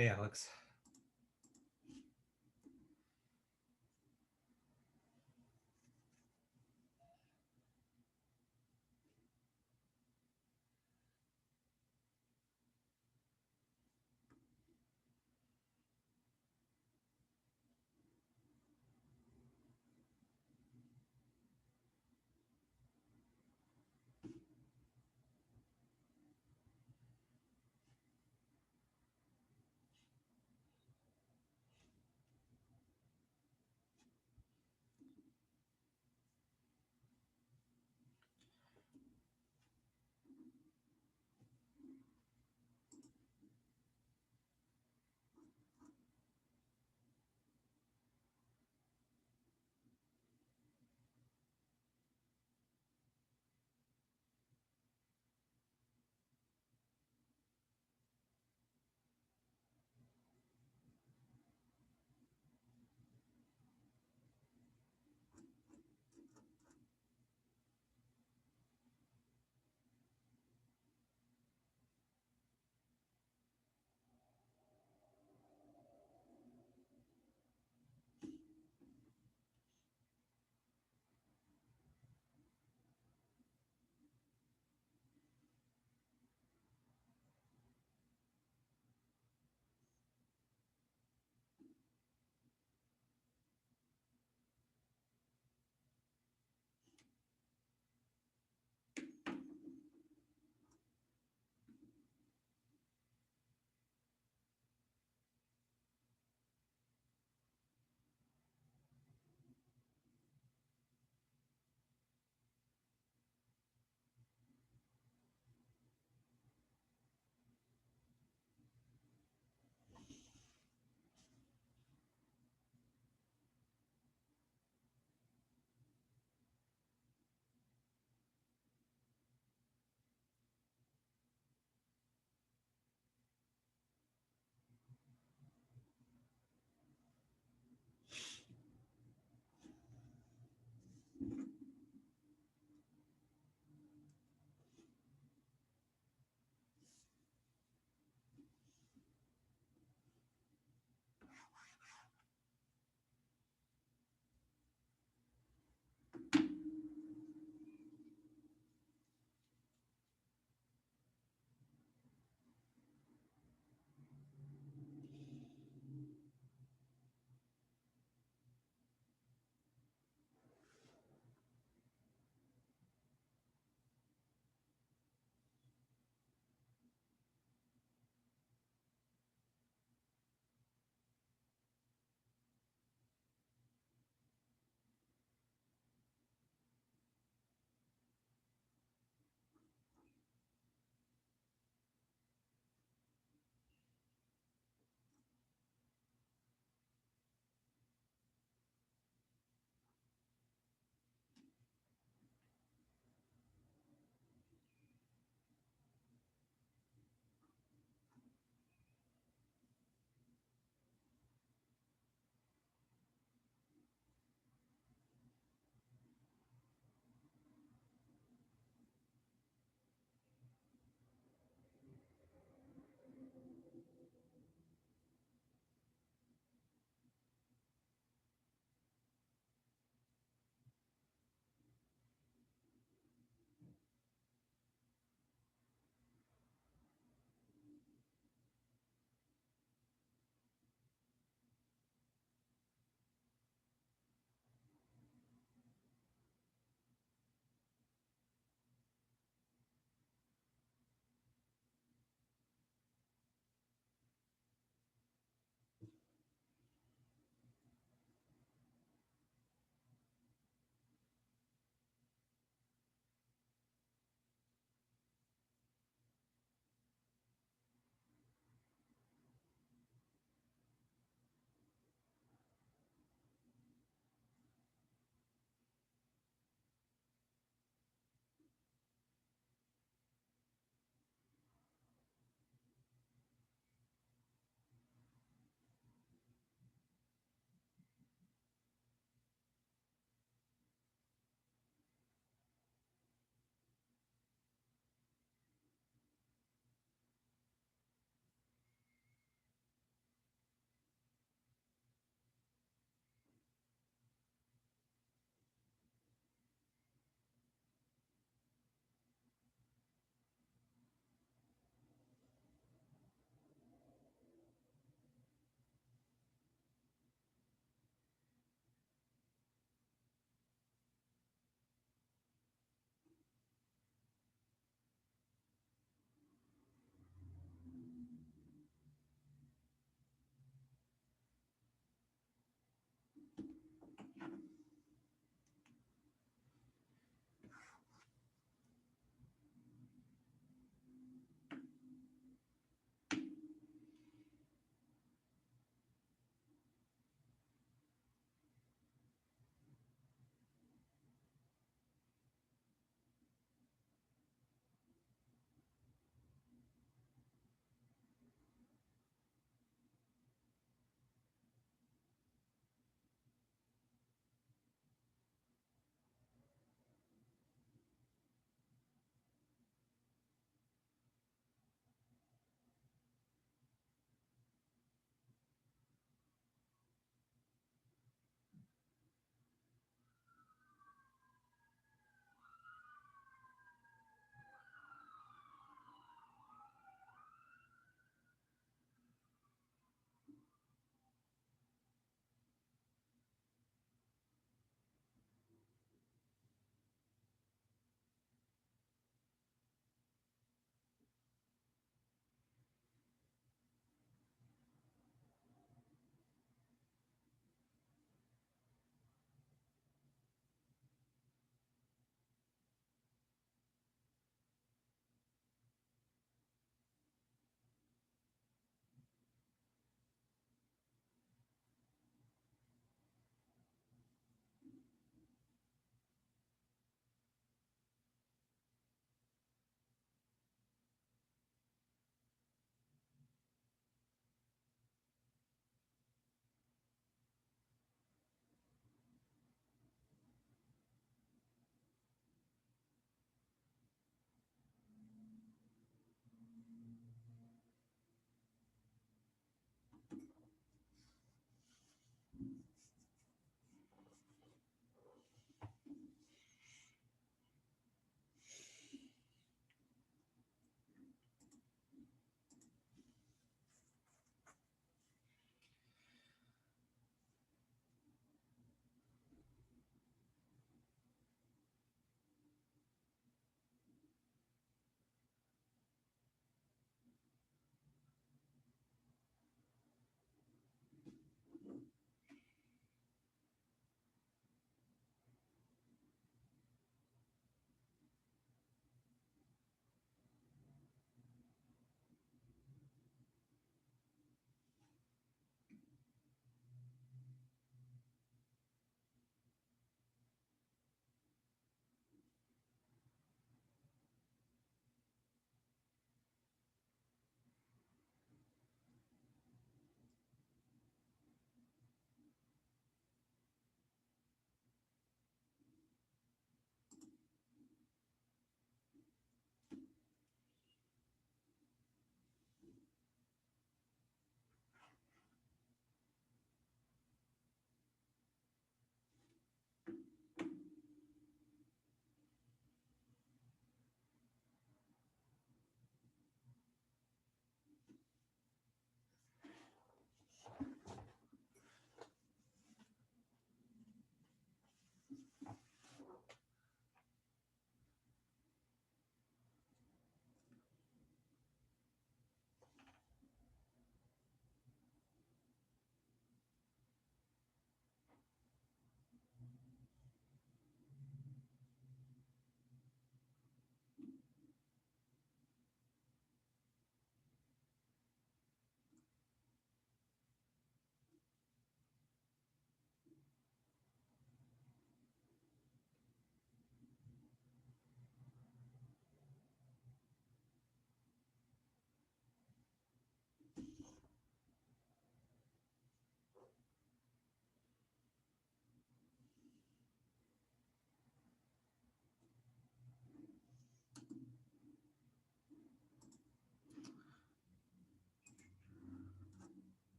Hey, Alex.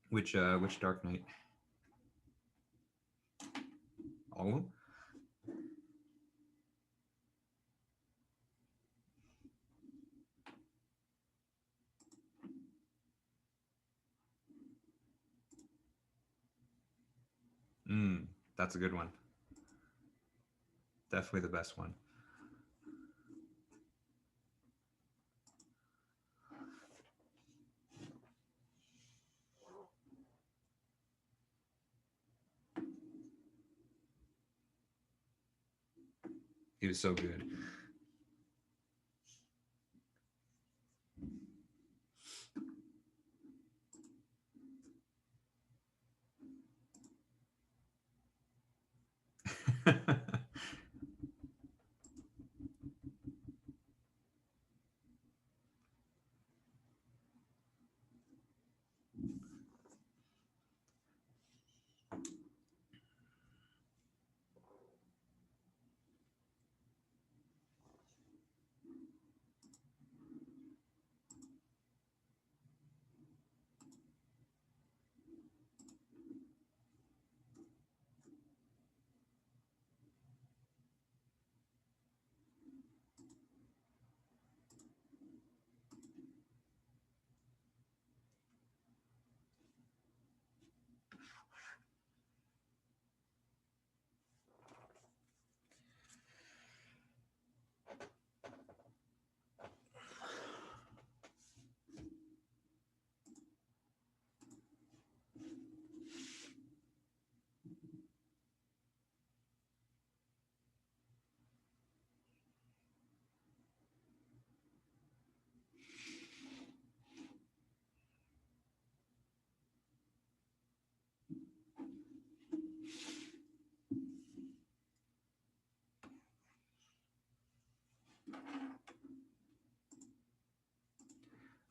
Which Dark Knight? All of them? That's a good one. Definitely the best one. He was so good.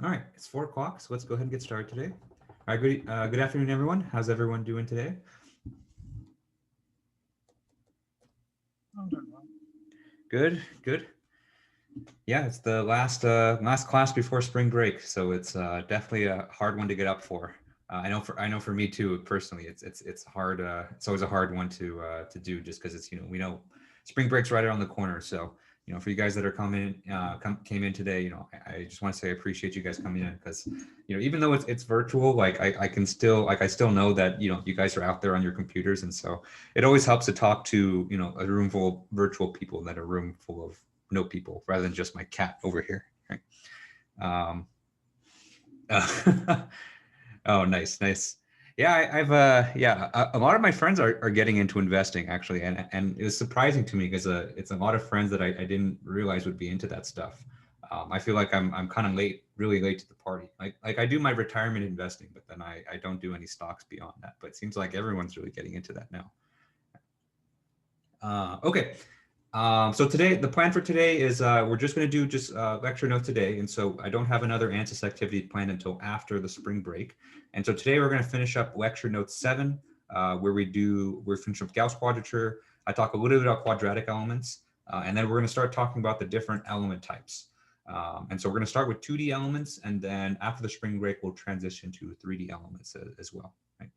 All right, it's 4 o'clock, so let's go ahead and get started today. All right, good afternoon, everyone. How's everyone doing today? I'm doing well. Good, good. Yeah, it's the last class before spring break, so it's definitely a hard one to get up for. I know for me too personally, it's hard. It's always a hard one to do just because it's we know spring break's right around the corner. So for you guys that are came in today, I just want to say I appreciate you guys coming in because even though it's virtual, like I still know that you guys are out there on your computers, and so it always helps to talk to a room full of virtual people than a room full of no people rather than just my cat over here. Right? Oh, nice. Yeah, I've a lot of my friends are getting into investing actually, and it was surprising to me because it's a lot of friends that I didn't realize would be into that stuff. I feel like I'm kind of really late to the party. Like I do my retirement investing, but then I don't do any stocks beyond that. But it seems like everyone's really getting into that now. Okay. So today, the plan for today is we're just going to do just lecture notes today. And so I don't have another ANSYS activity planned until after the spring break. And so today we're going to finish up lecture note 7, where we're finishing up Gauss Quadrature. I talk a little bit about quadratic elements, and then we're going to start talking about the different element types. And so we're going to start with 2D elements, and then after the spring break, we'll transition to 3D elements as well. Right?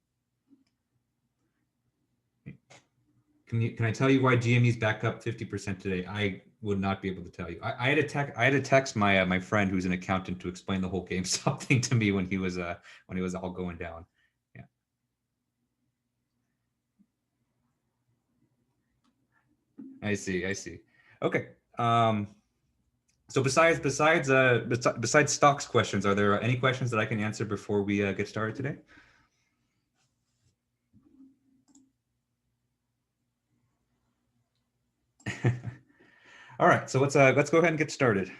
Can I tell you why GME is back up 50% today? I would not be able to tell you. I had to text my my friend who's an accountant to explain the whole GameStop thing to me when he was all going down. Yeah. I see. Okay. So besides stocks questions, are there any questions that I can answer before we get started today? All right, so let's go ahead and get started.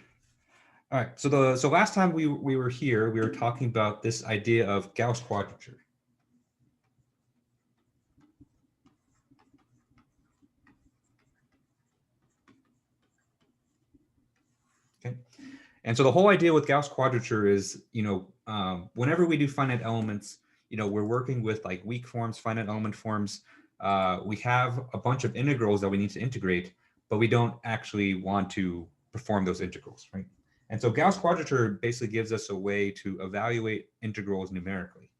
All right, so last time we were here, we were talking about this idea of Gauss quadrature. Okay, and so the whole idea with Gauss quadrature is, whenever we do finite elements, we're working with like weak forms, finite element forms. We have a bunch of integrals that we need to integrate, but we don't actually want to perform those integrals, right? And so Gauss Quadrature basically gives us a way to evaluate integrals numerically.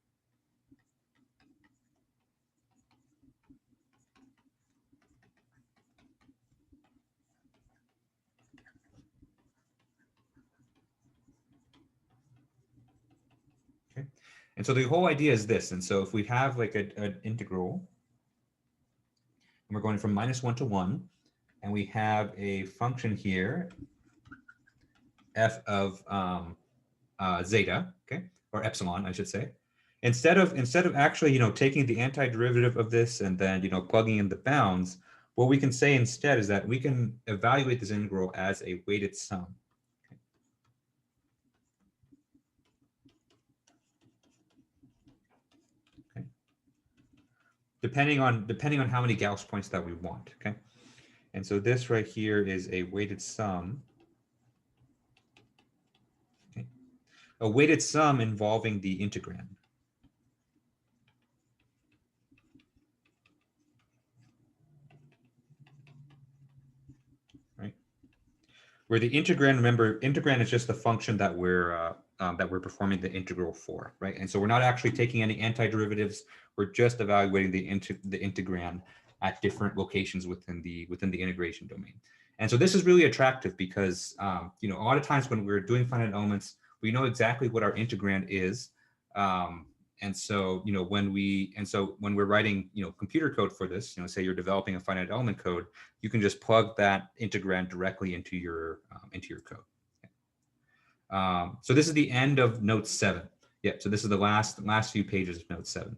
Okay. And so the whole idea is this. And so if we have like an integral, and we're going from -1 to 1, and we have a function here, f of zeta, okay, or epsilon, I should say. Instead of actually, taking the antiderivative of this and then, plugging in the bounds, what we can say instead is that we can evaluate this integral as a weighted sum. Okay. Depending on how many Gauss points that we want, okay? And so this right here is a weighted sum. Okay. A weighted sum involving the integrand. Where the integrand, remember, integrand is just the function that we're performing the integral for, right? And so we're not actually taking any antiderivatives. We're just evaluating the integrand at different locations within the integration domain. And so this is really attractive because a lot of times when we're doing finite elements, we know exactly what our integrand is. And so, when we're writing, computer code for this, say you're developing a finite element code, you can just plug that integrand directly into your code. So this is the end of note 7. Yeah, so this is the last few pages of note 7.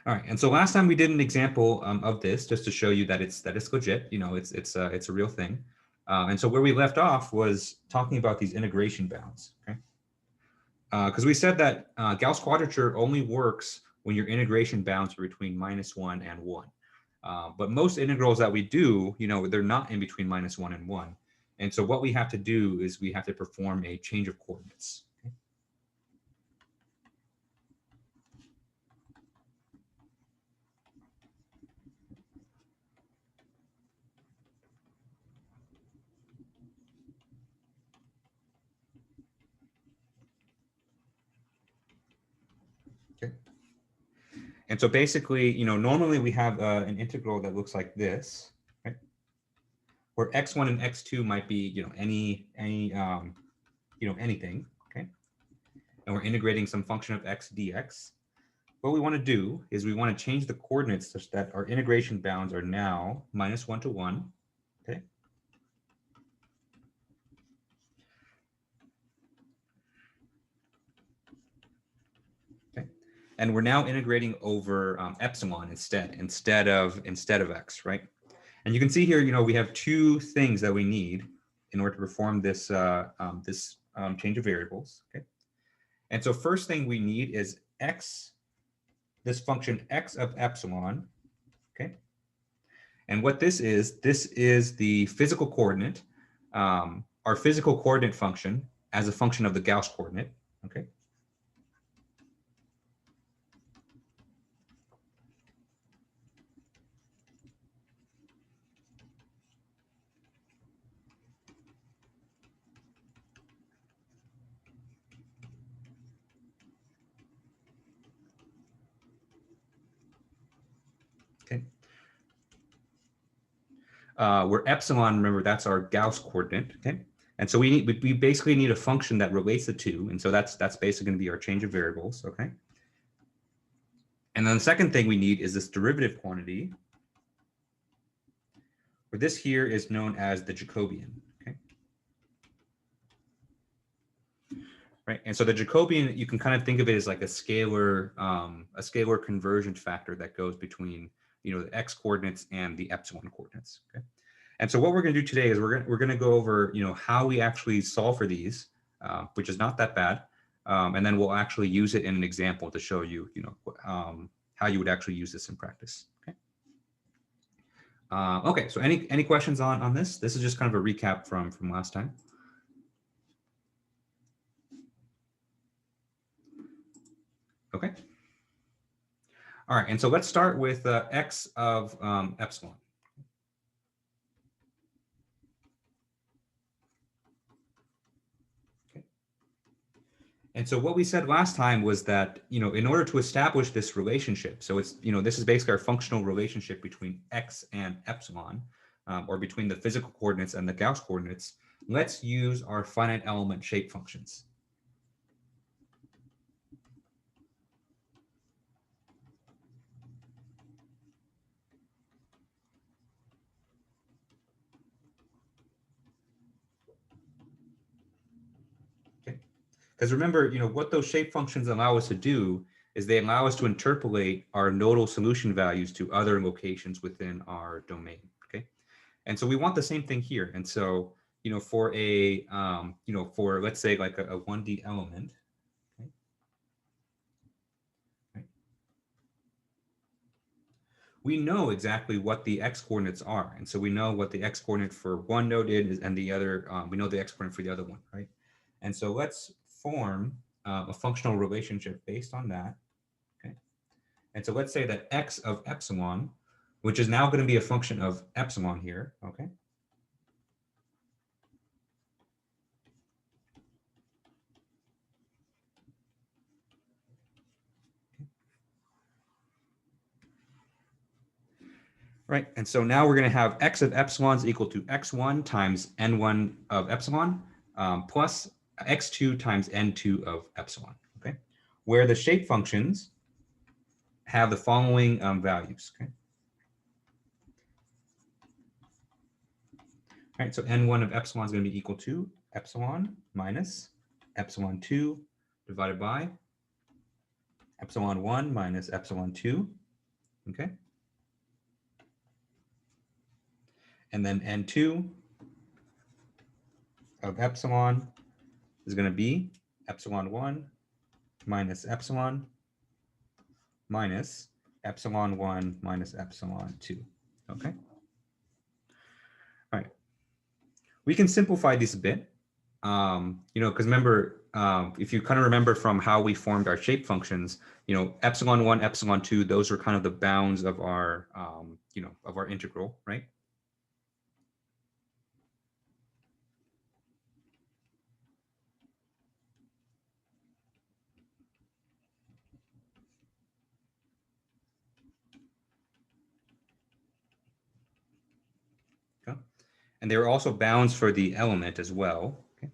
All right, and so last time we did an example of this just to show you that it's legit. It's a real thing. And so where we left off was talking about these integration bounds. Okay. Because we said that Gauss Quadrature only works when your integration bounds are between -1 and 1. But most integrals that we do, they're not in between -1 and 1. And so what we have to do is we have to perform a change of coordinates. Okay. And so basically, normally we have an integral that looks like this, right? Where x1 and x2 might be, anything, okay? And we're integrating some function of x dx. What we want to do is we want to change the coordinates such that our integration bounds are now -1 to 1, okay? Okay. And we're now integrating over epsilon instead of x, right? And you can see here, we have two things that we need in order to perform this change of variables. Okay. And so first thing we need is this function x of epsilon. Okay. And what this is the physical coordinate, our physical coordinate function as a function of the Gauss coordinate. Okay. Okay. Where epsilon, remember, that's our Gauss coordinate. Okay. And so we basically need a function that relates the two. And so that's basically going to be our change of variables. Okay. And then the second thing we need is this derivative quantity, where this here is known as the Jacobian. Okay. Right. And so the Jacobian, you can kind of think of it as like a scalar convergence factor that goes between, the x coordinates and the epsilon coordinates. Okay. And so what we're going to do today is we're going to go over, how we actually solve for these, which is not that bad. And then we'll actually use it in an example to show you, how you would actually use this in practice. Okay. Okay. So any questions on this? This is just kind of a recap from last time. Okay. All right. And so let's start with x of epsilon. And so what we said last time was that, in order to establish this relationship, so it's, this is basically our functional relationship between x and epsilon, or between the physical coordinates and the Gauss coordinates, let's use our finite element shape functions. Because remember, what those shape functions allow us to do is they allow us to interpolate our nodal solution values to other locations within our domain, okay? And so we want the same thing here. And so, for a, for let's say like a 1D element, okay? Right. We know exactly what the x coordinates are. And so we know what the x coordinate for one node is and the other, we know the x coordinate for the other one, right? And so let's form a functional relationship based on that. Okay. And so let's say that x of epsilon, which is now going to be a function of epsilon here, okay? Right, and so now we're going to have x of epsilon is equal to x1 times n1 of epsilon plus x2 times n2 of epsilon, okay? Where the shape functions have the following values, okay? All right, so n1 of epsilon is going to be equal to epsilon minus epsilon2 divided by epsilon1 minus epsilon2, okay? And then n2 of epsilon is going to be epsilon1 minus epsilon minus epsilon1 minus epsilon2, okay? All right. We can simplify this a bit, because remember, if you kind of remember from how we formed our shape functions, epsilon1, epsilon2, those are kind of the bounds of our, of our integral, right? Okay. And there are also bounds for the element as well. Okay.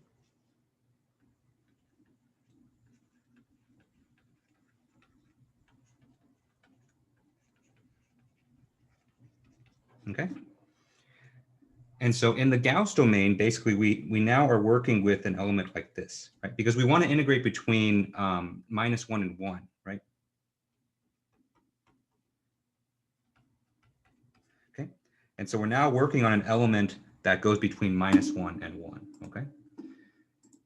Okay. And so in the Gauss domain, basically, we now are working with an element like this, right? Because we want to integrate between -1 and 1, right? Okay. And so we're now working on an element that goes between -1 and 1, okay?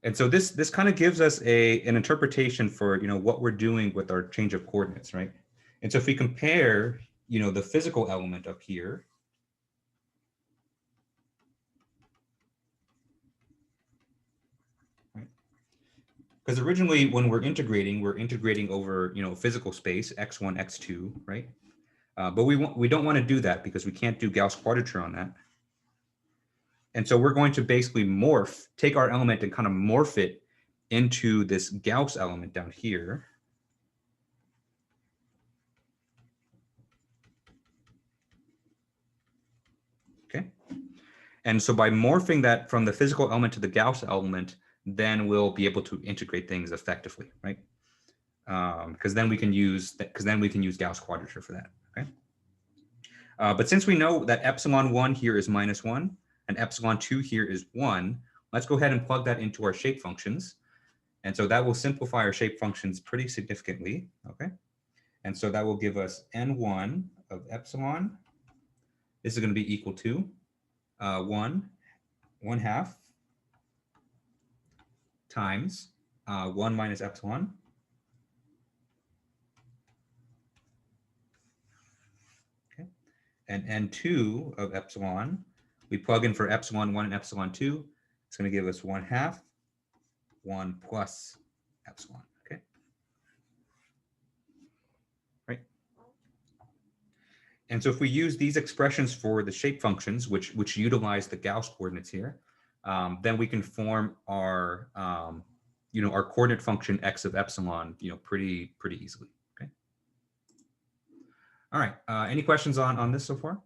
And so this kind of gives us an interpretation for, what we're doing with our change of coordinates, right? And so if we compare, the physical element up here, because originally when we're integrating over, physical space, x1, x2, right? But we don't want to do that because we can't do Gauss quadrature on that. And so we're going to basically take our element and kind of morph it into this Gauss element down here. Okay. And so by morphing that from the physical element to the Gauss element, then we'll be able to integrate things effectively, right? Because then we can use Gauss quadrature for that. Okay. But since we know that epsilon1 here is -1 and epsilon2 here is 1, let's go ahead and plug that into our shape functions. And so that will simplify our shape functions pretty significantly. Okay. And so that will give us n1 of epsilon. This is going to be equal to 1/2 times 1 minus epsilon. Okay. And n2 of epsilon, we plug in for epsilon1 and epsilon2. It's going to give us 1/2, 1 plus epsilon. Okay. Right. And so if we use these expressions for the shape functions, which utilize the Gauss coordinates here, then we can form our our coordinate function x of epsilon, pretty easily. Okay. All right. Any questions on this so far?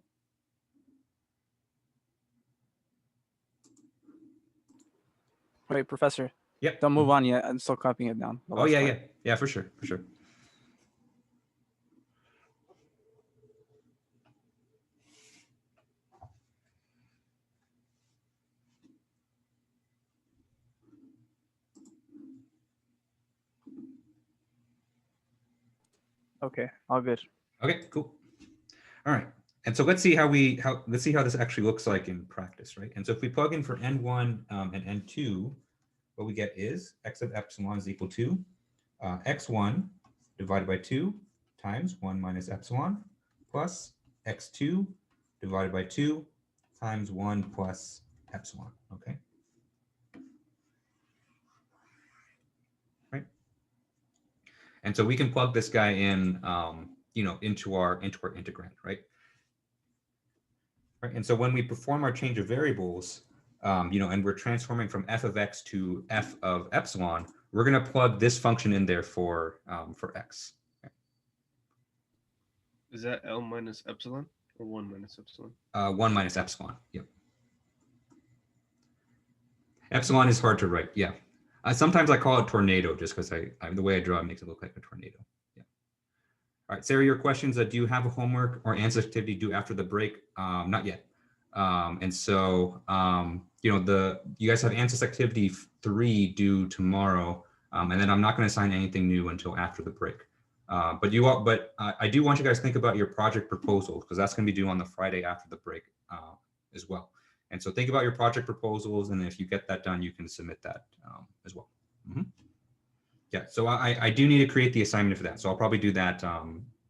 Wait, Professor. Yep. Don't move on yet. I'm still copying it down. Oh yeah, yeah, for sure. Okay, all good. Okay, cool. All right. And so let's see how this actually looks like in practice, right? And so if we plug in for n1 and n2, what we get is x of epsilon is equal to x1 divided by 2 times 1 minus epsilon plus x2 divided by 2 times 1 plus epsilon, okay? Right? And so we can plug this guy in, into our integrand, right? Right. And so when we perform our change of variables, and we're transforming from f of x to f of epsilon, we're going to plug this function in there for x. Okay. Is that L minus epsilon or 1 minus epsilon? 1 minus epsilon. Yep. Epsilon is hard to write. Yeah. Sometimes I call it tornado just because the way I draw it makes it look like a tornado. Yeah. All right, Sarah, your questions. Do you have a homework or answer activity due after the break? Not yet. And so, you guys have answers activity 3 due tomorrow, and then I'm not going to assign anything new until after the break. But I do want you guys to think about your project proposals because that's going to be due on the Friday after the break as well. And so think about your project proposals, and if you get that done, you can submit that as well. Mm-hmm. Yeah, so I do need to create the assignment for that. So I'll probably do that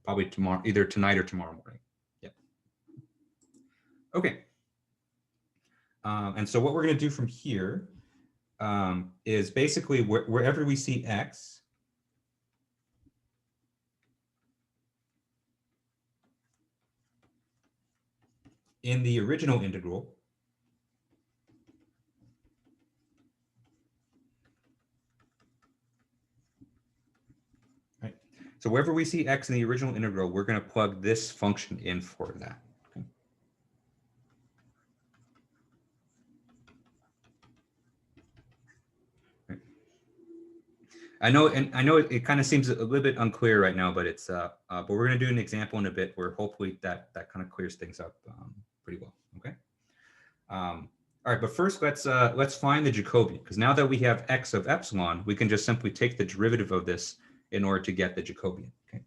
probably tomorrow, either tonight or tomorrow morning. Yeah. Okay. And so what we're going to do from here is basically wherever we see x, in the original integral, right? So wherever we see x in the original integral, we're going to plug this function in for that. Okay. Right. I know it kind of seems a little bit unclear right now, but it's but we're going to do an example in a bit where hopefully that kind of clears things up pretty well. Okay. All right, but first let's find the Jacobian, because now that we have x of epsilon, we can just simply take the derivative of this in order to get the Jacobian. Okay.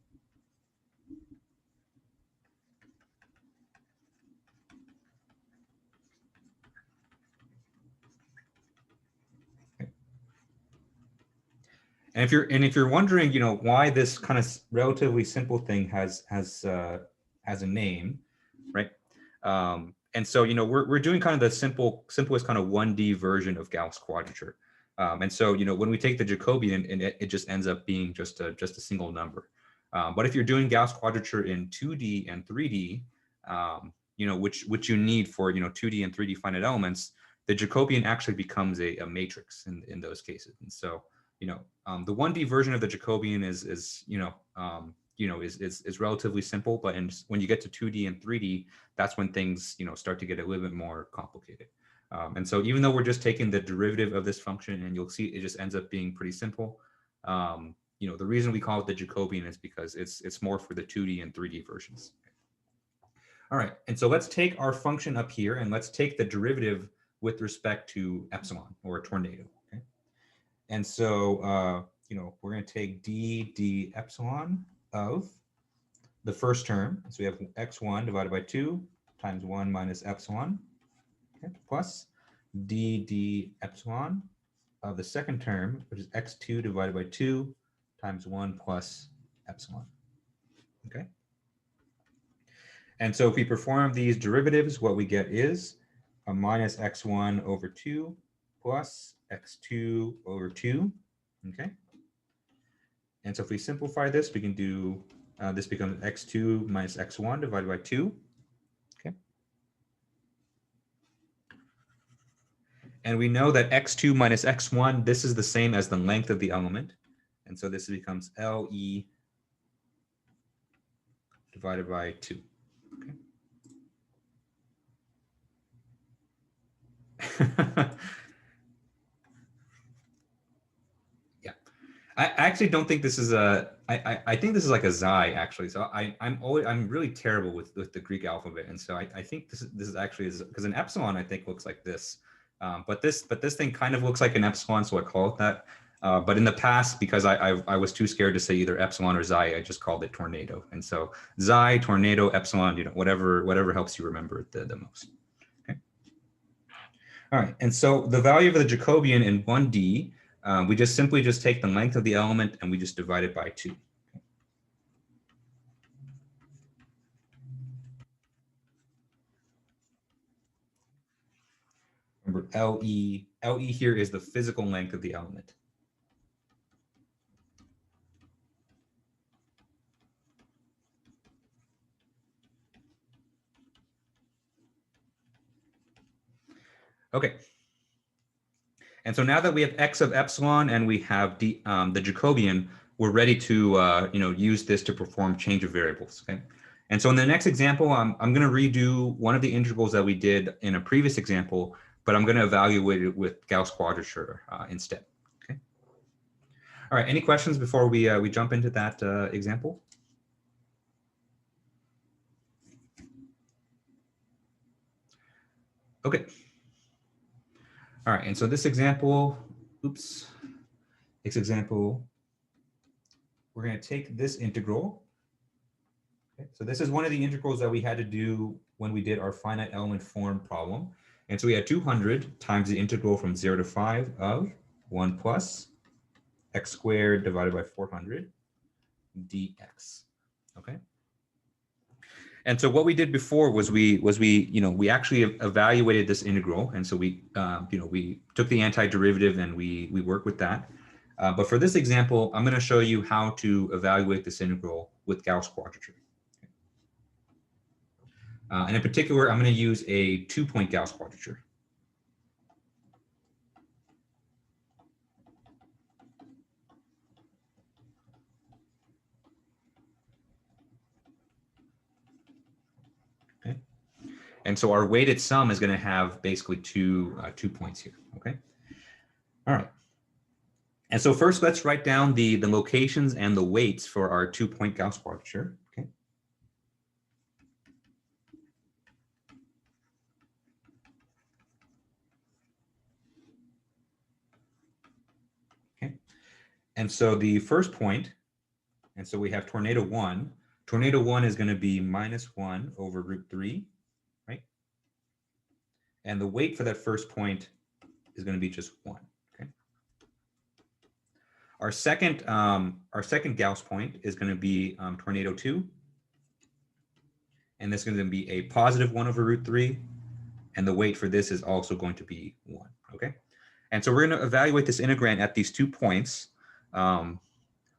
Okay. And if you're wondering, why this kind of relatively simple thing has a name, right? And so, we're doing kind of the simplest kind of 1D version of Gauss Quadrature. And so, when we take the Jacobian, and it just ends up being just a single number. But if you're doing Gauss Quadrature in 2D and 3D, which you need for 2D and 3D finite elements, the Jacobian actually becomes a matrix in those cases. And so, the 1D version of the Jacobian is relatively simple, but when you get to 2D and 3D, that's when things start to get a little bit more complicated. And so even though we're just taking the derivative of this function, and you'll see it just ends up being pretty simple, the reason we call it the Jacobian is because it's more for the 2D and 3D versions. All right, and so let's take our function up here and let's take the derivative with respect to epsilon, or a tornado. Okay, and so we're going to take d epsilon of the first term. So we have x1 divided by 2 times 1 minus epsilon, okay, plus d epsilon of the second term, which is x2 divided by 2 times 1 plus epsilon. Okay. And so if we perform these derivatives, what we get is a minus x1 over 2 plus x2 over 2. Okay. And so if we simplify this, we can do, this becomes x2 minus x1 divided by 2. Okay. And we know that x2 minus x1, this is the same as the length of the element. And so this becomes LE divided by 2. Okay. Yeah. I actually don't think this is a, I think this is like a xi actually. So I'm really terrible with the Greek alphabet. And so I think this is actually, because an epsilon I think looks like this. But this thing kind of looks like an epsilon, so I call it that. But in the past, because I was too scared to say either epsilon or xi, I just called it tornado. And so xi, tornado, epsilon, whatever helps you remember it the most. Okay. All right, and so the value of the Jacobian in 1D, we just simply take the length of the element and we just divide it by 2. Remember, LE here is the physical length of the element. Okay. And so now that we have x of epsilon and we have the Jacobian, we're ready to use this to perform change of variables. Okay. And so in the next example, I'm going to redo one of the integrals that we did in a previous example, but I'm going to evaluate it with Gauss Quadrature instead. Okay. All right. Any questions before we jump into that example? Okay. All right. And so this example, we're going to take this integral. Okay, so this is one of the integrals that we had to do when we did our finite element form problem. And so we had 200 times the integral from 0 to 5 of 1 plus x squared divided by 400 dx. Okay. And so what we did before was we actually evaluated this integral. And so we took the antiderivative and we worked with that. But for this example, I'm going to show you how to evaluate this integral with Gauss Quadrature. And in particular, I'm going to use a 2-point Gauss Quadrature. Okay. And so our weighted sum is going to have basically two points here. Okay. All right. And so first, let's write down the locations and the weights for our 2-point Gauss Quadrature. Okay. Okay. And so the first point, and so we have tornado 1. Tornado 1 is going to be -1 over √3, right? And the weight for that first point is going to be just 1. Okay. Our second Gauss point is going to be tornado 2. And this is going to be a +1 over √3. And the weight for this is also going to be 1. Okay. And so we're going to evaluate this integrand at these 2 points.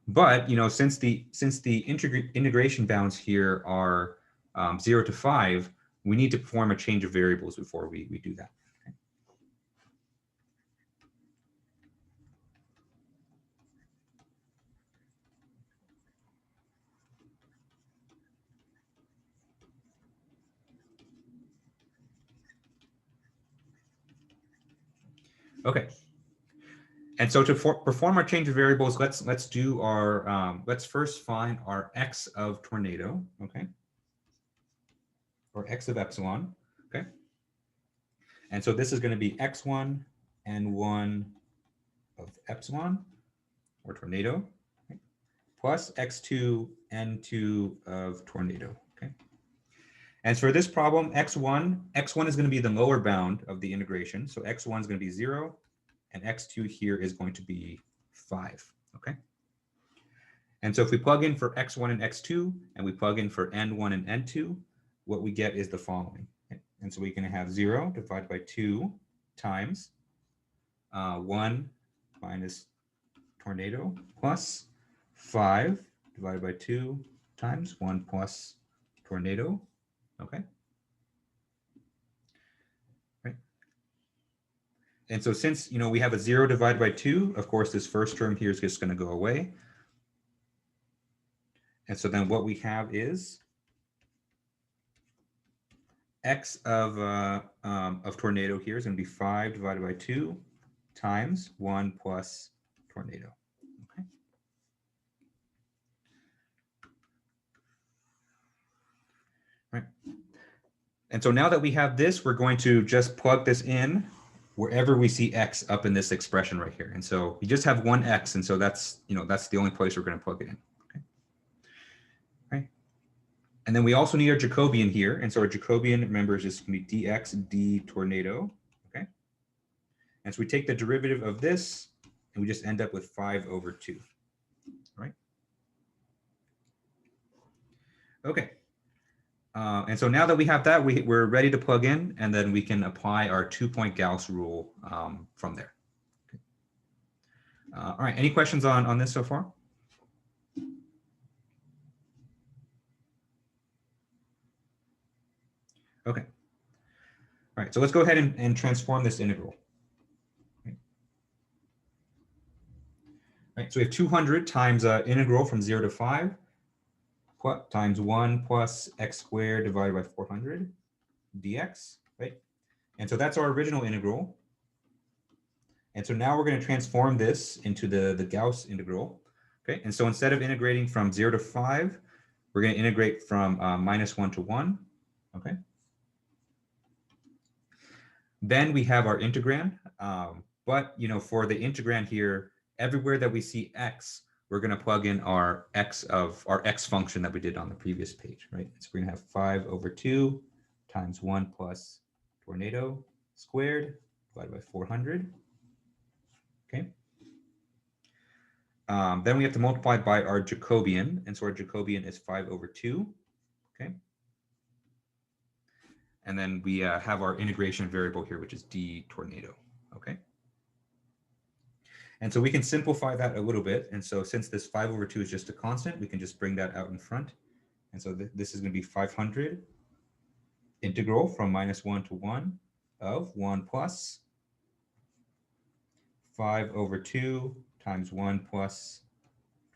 But since the integration bounds here are 0 to 5, we need to perform a change of variables before we do that. Okay. And so to perform our change of variables, let's do our let's first find our x of tornado, okay, or x of epsilon, okay. And so this is going to be x1 n1 of epsilon or tornado, okay, plus x2 n2 of tornado, okay. And for this problem, x1 is going to be the lower bound of the integration, so x1 is going to be 0. And x2 here is going to be 5, okay? And so if we plug in for x1 and x2, and we plug in for n1 and n2, what we get is the following. Okay? And so we can have 0 divided by 2 times 1 minus tornado plus 5 divided by 2 times 1 plus tornado, okay? And so since, we have a 0 divided by 2, of course, this first term here is just going to go away. And so then what we have is x of tornado here is going to be 5 divided by 2 times 1 plus tornado. Okay. Right. And so now that we have this, we're going to just plug this in wherever we see x up in this expression right here. And so we just have one x, and so that's the only place we're going to plug it in. Okay. Right. And then we also need our Jacobian here. And so our Jacobian, remember, is just going to be dx d tornado. Okay. And so we take the derivative of this, and we just end up with 5 over 2. Right. Okay. And so now that we have that, we're ready to plug in, and then we can apply our 2-point Gauss rule from there. Okay. All right, any questions on this so far? Okay. All right, so let's go ahead and transform this integral. Okay. All right, so we have 200 times integral from 0 to 5. Times 1 plus x squared divided by 400 dx, right? And so that's our original integral. And so now we're going to transform this into the Gauss integral, okay? And so instead of integrating from 0 to 5, we're going to integrate from -1 to 1, okay? Then we have our integrand, but for the integrand here, everywhere that we see x, we're going to plug in our x function that we did on the previous page, right? So we're going to have 5 over 2 times 1 plus tornado squared divided by 400. Okay. Then we have to multiply by our Jacobian, and so our Jacobian is 5 over 2. Okay. And then we have our integration variable here, which is d tornado. Okay. And so we can simplify that a little bit. And so since this 5 over 2 is just a constant, we can just bring that out in front. And so this is going to be 500 integral from -1 to 1 of 1 plus 5 over 2 times 1 plus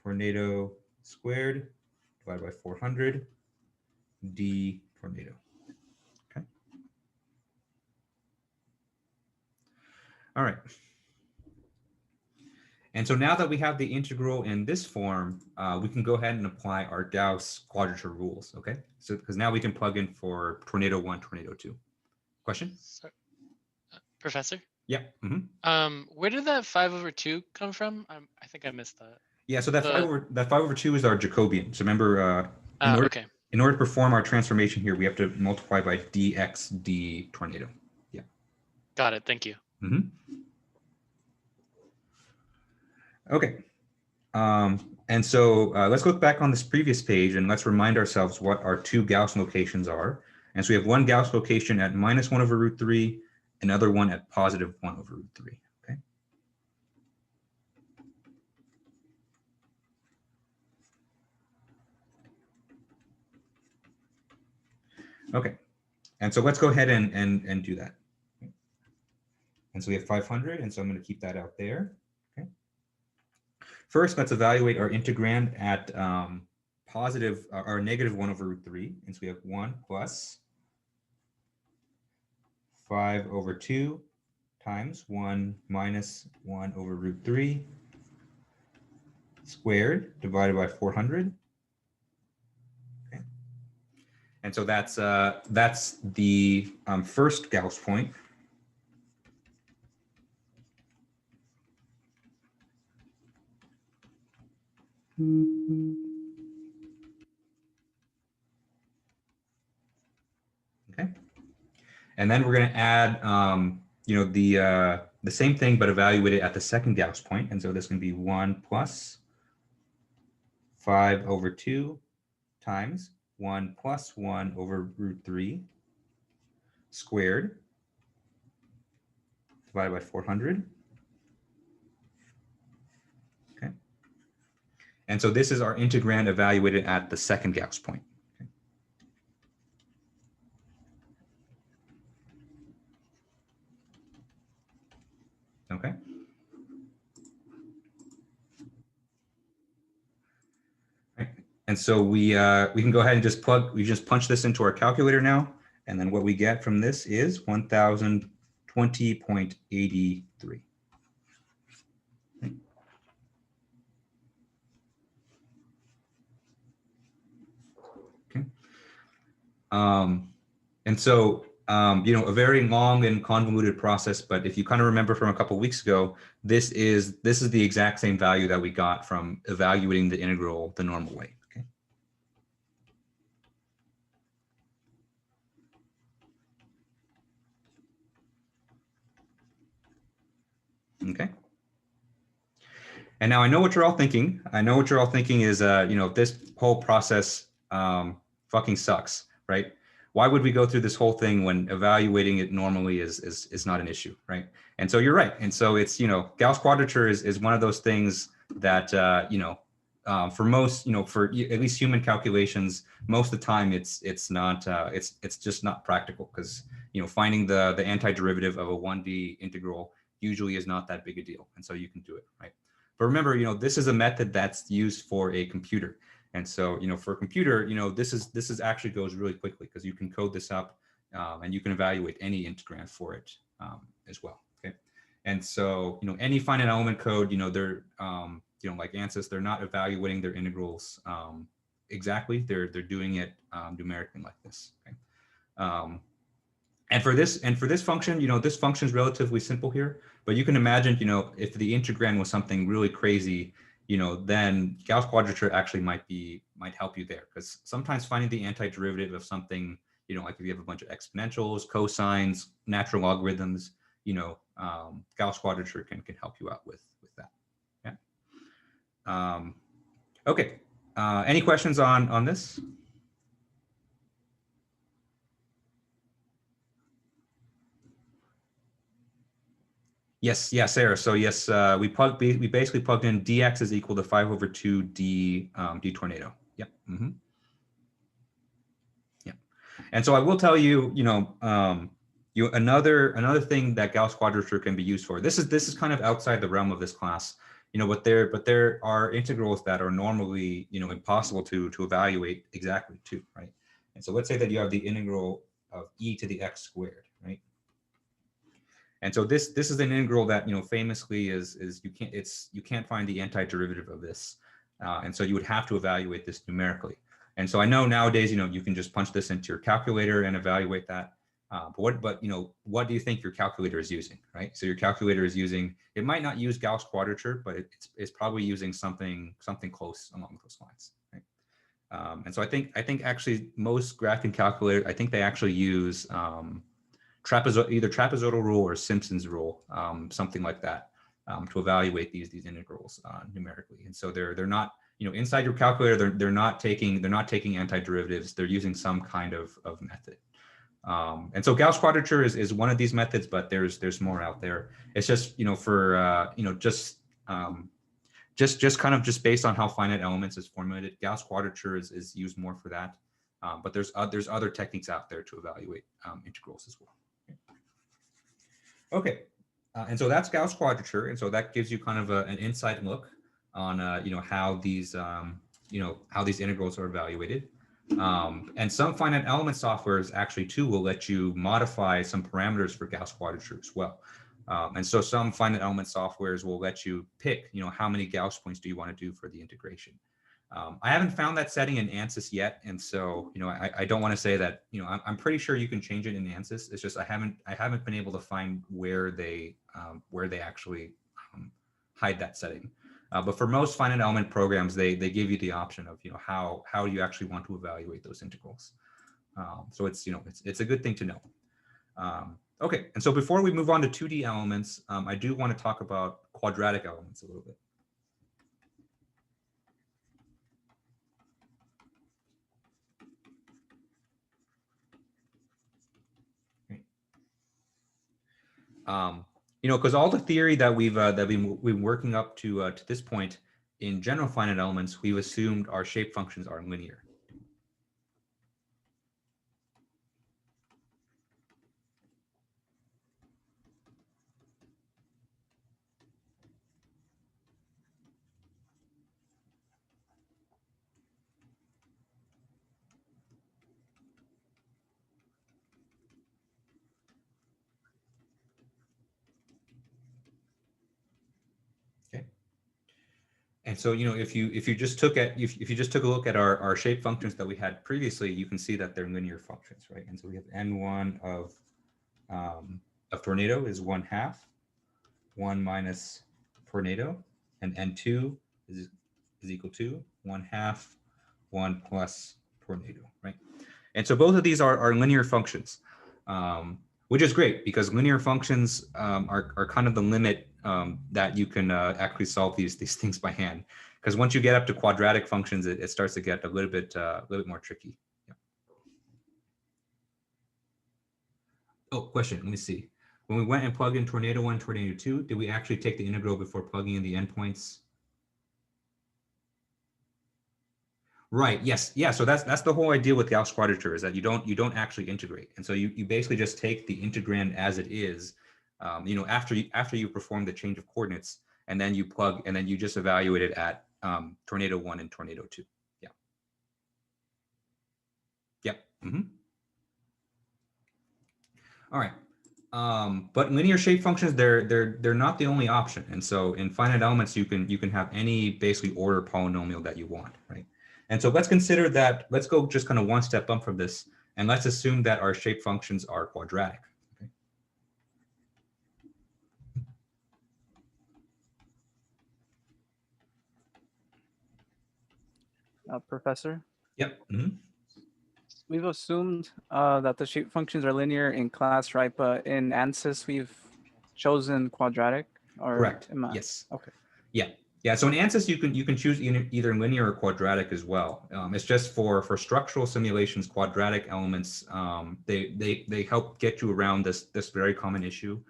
tornado squared divided by 400 d tornado. Okay. All right. And so now that we have the integral in this form, we can go ahead and apply our Gauss quadrature rules, okay? So because now we can plug in for tornado 1, tornado 2. Question? So, Professor? Yeah. Mm-hmm. Where did that 5 over 2 come from? I think I missed that. Yeah, so that 5 over 2 is our Jacobian. So remember, Okay. in order to perform our transformation here, we have to multiply by dx d tornado. Yeah. Got it. Thank you. Mm-hmm. Okay. And so let's look back on this previous page and let's remind ourselves what our 2 Gauss locations are. And so we have one Gauss location at -1 over root 3, another one at +1 over root 3. Okay. Okay. And so let's go ahead and do that. And so we have 500, and so I'm going to keep that out there. Okay. First, let's evaluate our integrand at -1 over root 3. And so we have 1 plus 5 over 2 times 1 minus 1 over root 3 squared divided by 400. Okay. And so that's the first Gauss point. Okay. And then we're going to add, the same thing, but evaluate it at the second Gauss point. And so this can be 1 plus 5 over 2 times 1 plus 1 over root 3 squared divided by 400. Okay. And so this is our integrand evaluated at the second Gauss point. Okay. Right. And so we can go ahead and just punch this into our calculator now. And then what we get from this is 1020.83. Okay. And so, a very long and convoluted process, but if you kind of remember from a couple of weeks ago, this is the exact same value that we got from evaluating the integral the normal way. Okay. Okay. And now I know what you're all thinking. I know what you're all thinking is, this whole process fucking sucks, right? Why would we go through this whole thing when evaluating it normally is not an issue, right? And so you're right. And so it's, Gauss Quadrature is one of those things that, for most, for at least human calculations, most of the time it's not, it's just not practical because, finding the antiderivative of a 1D integral usually is not that big a deal. And so you can do it, right? But remember, this is a method that's used for a computer. And so, for a computer, this is actually goes really quickly because you can code this up and you can evaluate any integrand for it as well. Okay. And so, any finite element code, they're, like ANSYS, they're not evaluating their integrals exactly. They're doing it numerically like this. Okay. And for this function, this function is relatively simple here, but you can imagine, if the integrand was something really crazy, then Gauss Quadrature actually might help you there, because sometimes finding the antiderivative of something, like if you have a bunch of exponentials, cosines, natural logarithms, Gauss Quadrature can help you out with that. Yeah. Okay. Any questions on this? Yes, Sarah. So yes, we basically plugged in dx is equal to 5/2 d tornado. Yep. Mm-hmm. Yeah. And so I will tell you, another thing that Gauss Quadrature can be used for. This is kind of outside the realm of this class, but there are integrals that are normally, impossible to evaluate exactly too, right? And so let's say that you have the integral of e to the x squared, right? And so this is an integral that, famously is you can't find the antiderivative of this. And so you would have to evaluate this numerically. And so I know nowadays, you can just punch this into your calculator and evaluate that. But what do you think your calculator is using, right? So your calculator is using, it might not use Gauss Quadrature, but it's probably using something close along those lines, right? And so I think actually most graphing calculators, I think they actually use either trapezoidal rule or Simpson's rule, something like that, to evaluate these integrals numerically. And so they're not, inside your calculator, they're not taking antiderivatives. They're using some kind of method. And so Gauss Quadrature is one of these methods, but there's more out there. It's just, for just kind of based on how finite elements is formulated, Gauss Quadrature is used more for that. But there's other techniques out there to evaluate integrals as well. Okay, and so that's Gauss Quadrature, and so that gives you kind of an inside look on how these integrals are evaluated. And some finite element softwares actually too will let you modify some parameters for Gauss Quadrature as well. And so some finite element softwares will let you pick, how many Gauss points do you want to do for the integration. I haven't found that setting in ANSYS yet, and so I don't want to say that I'm pretty sure you can change it in ANSYS. It's just I haven't been able to find where they actually hide that setting. But for most finite element programs, they give you the option of how you actually want to evaluate those integrals. So it's it's a good thing to know. Okay, and so before we move on to 2D elements, I do want to talk about quadratic elements a little bit. Because all the theory that we've been working up to this point in general finite elements, we've assumed our shape functions are linear. And so, if you just took a look at our shape functions that we had previously, you can see that they're linear functions, right? And so we have n1 of tornado is 1/2, 1 minus tornado, and n2 is equal to 1/2, 1 plus tornado, right? And so both of these are linear functions, which is great because linear functions are kind of the limit that you can actually solve these things by hand. Because once you get up to quadratic functions, it starts to get a little bit more tricky. Yeah. Oh, question. Let me see. When we went and plugged in tornado 1, tornado 2, did we actually take the integral before plugging in the endpoints? Right. Yes. Yeah. So that's the whole idea with Gauss Quadrature is that you don't actually integrate, and so you basically just take the integrand as it is, after you perform the change of coordinates, and then you plug, and then you just evaluate it at tornado 1 and tornado 2. Yeah. Yep. All right. But linear shape functions, they're not the only option, and so in finite elements you can have any basically order polynomial that you want, right? And so let's consider that. Let's go just kind of one step up from this, and let's assume that our shape functions are quadratic. Okay? Professor, Yep. we've assumed that the shape functions are linear in class, right? But in ANSYS, we've chosen quadratic. Or Correct. am I- Yes. Okay. Yeah. Yeah. So in ANSYS, you can choose either linear or quadratic as well. It's just for structural simulations, quadratic elements. They help get you around this very common issue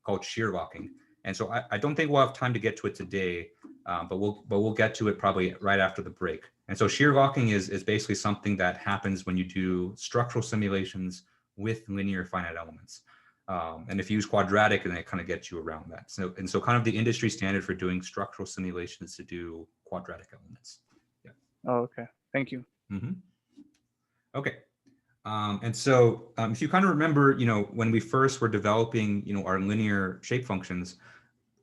called shear locking. And so I don't think we'll have time to get to it today, but we'll get to it probably right after the break. And so shear locking is basically something that happens when you do structural simulations with linear finite elements. And if you use quadratic, then it kind of gets you around that. So kind of the industry standard for doing structural simulations to do quadratic elements. Yeah. Oh, okay. Thank you. Okay. And so if you kind of remember, when we first were developing, our linear shape functions,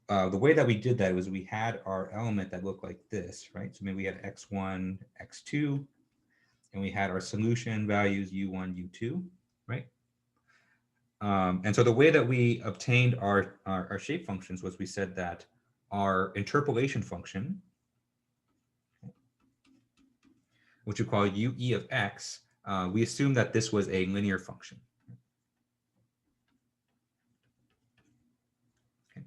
the way that we did that was we had our element that looked like this, right? So maybe we had x1, x2, and we had our solution values u1, u2, right? And so the way that we obtained our shape functions was we said that our interpolation function, which we call ue of x, we assumed that this was a linear function. Okay.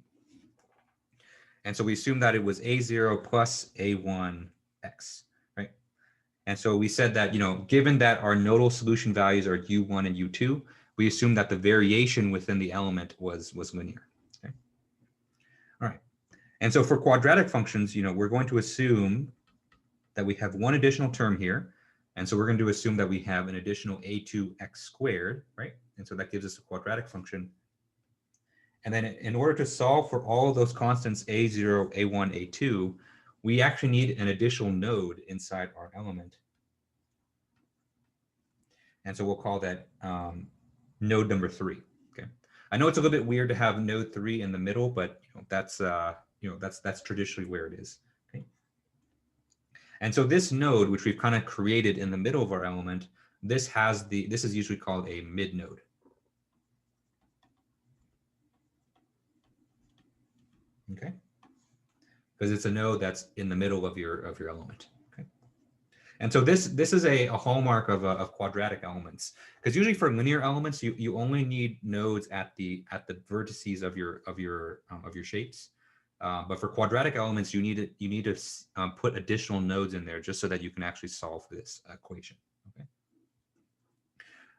And so we assumed that it was a0 plus a1x, right? And so we said that, given that our nodal solution values are u1 and u2, we assume that the variation within the element was linear. Okay. All right. And so for quadratic functions, we're going to assume that we have one additional term here. And so we're going to assume that we have an additional a2x squared, right? And so that gives us a quadratic function. And then in order to solve for all of those constants, a0, a1, a2, we actually need an additional node inside our element. And so we'll call that node number 3. Okay. I know it's a little bit weird to have node 3 in the middle, but that's traditionally where it is. Okay. And so this node, which we've kind of created in the middle of our element, this is usually called a mid node. Okay. Because it's a node that's in the middle of your element. Okay. And so this is a hallmark of quadratic elements, because usually for linear elements you only need nodes at the vertices of your shapes, but for quadratic elements you need to put additional nodes in there just so that you can actually solve this equation. Okay.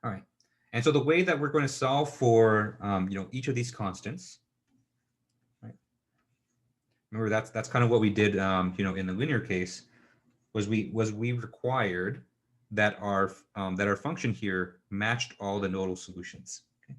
All right. And so the way that we're going to solve for each of these constants, right? Remember that's kind of what we did in the linear case. Was we required that our function here matched all the nodal solutions. Okay.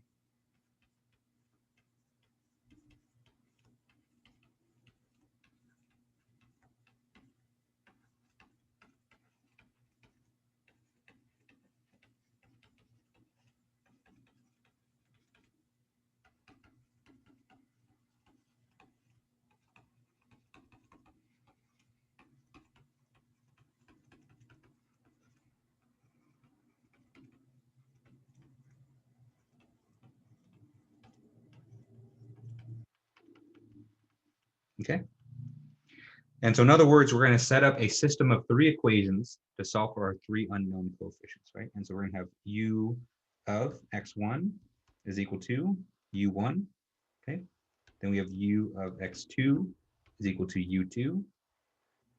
Okay. And so in other words, we're going to set up a system of three equations to solve for our three unknown coefficients, right? And so we're going to have u of x1 is equal to u1, okay? Then we have u of x2 is equal to u2,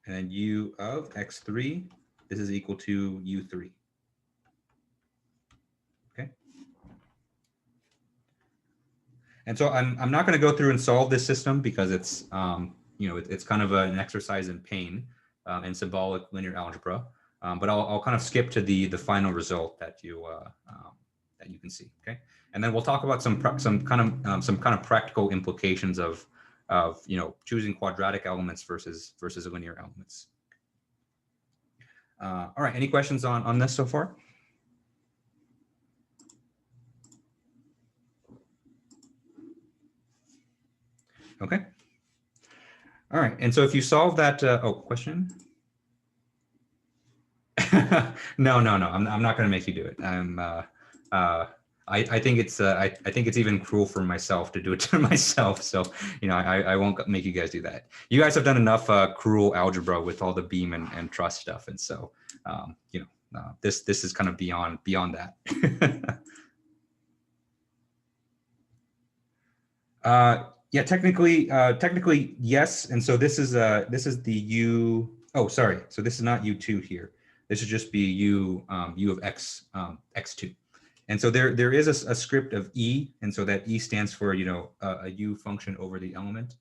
and then u of x3, this is equal to u3, okay? And so I'm not going to go through and solve this system because it's it's kind of an exercise in pain and symbolic linear algebra. But I'll kind of skip to the final result that you can see. Okay, and then we'll talk about some kind of practical implications of choosing quadratic elements versus linear elements. All right, any questions on this so far? Okay. All right, and so if you solve that, question? No, I'm not going to make you do it. I think it's even cruel for myself to do it to myself. So, I won't make you guys do that. You guys have done enough cruel algebra with all the beam and truss stuff, and so, this is kind of beyond that. Yeah, technically yes. And so this is the u. Oh, sorry. So this is not u2 here. This should just be u of x x2. And so there is a script of e, and so that e stands for a u function over the element.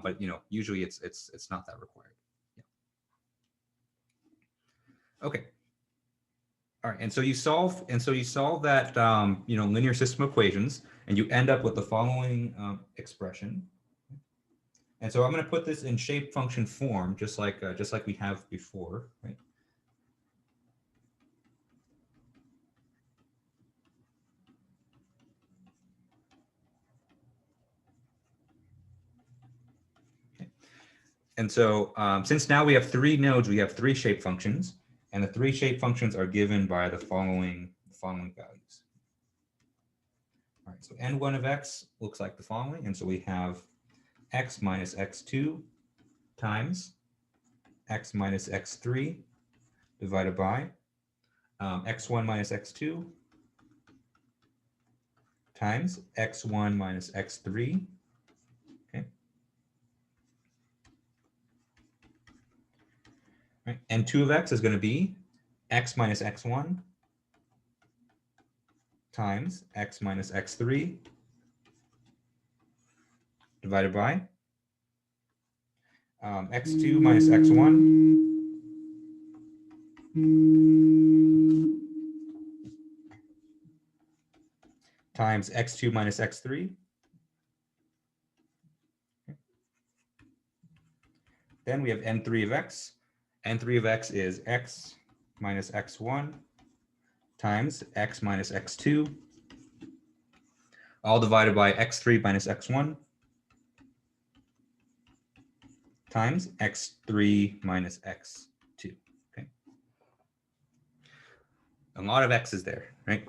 But usually it's not that required. Yeah. Okay. All right, and so you solve that linear system equations, and you end up with the following expression. And so I'm going to put this in shape function form, just like we have before, right? Okay. And so since now we have three nodes, we have three shape functions, and the three shape functions are given by the following values. All right, so n1 of x looks like the following, and so we have x minus x2 times x minus x3 divided by x1 minus x2 times x1 minus x3. Okay. Right. And 2 of x is going to be x minus x1 times x minus x3 divided by x2 minus x1 times x2 minus x3. Okay. Then we have n3 of x. n3 of x is x minus x1 times x minus x2, all divided by x3 minus x1 times x3 minus x2. Okay. A lot of x's there, right?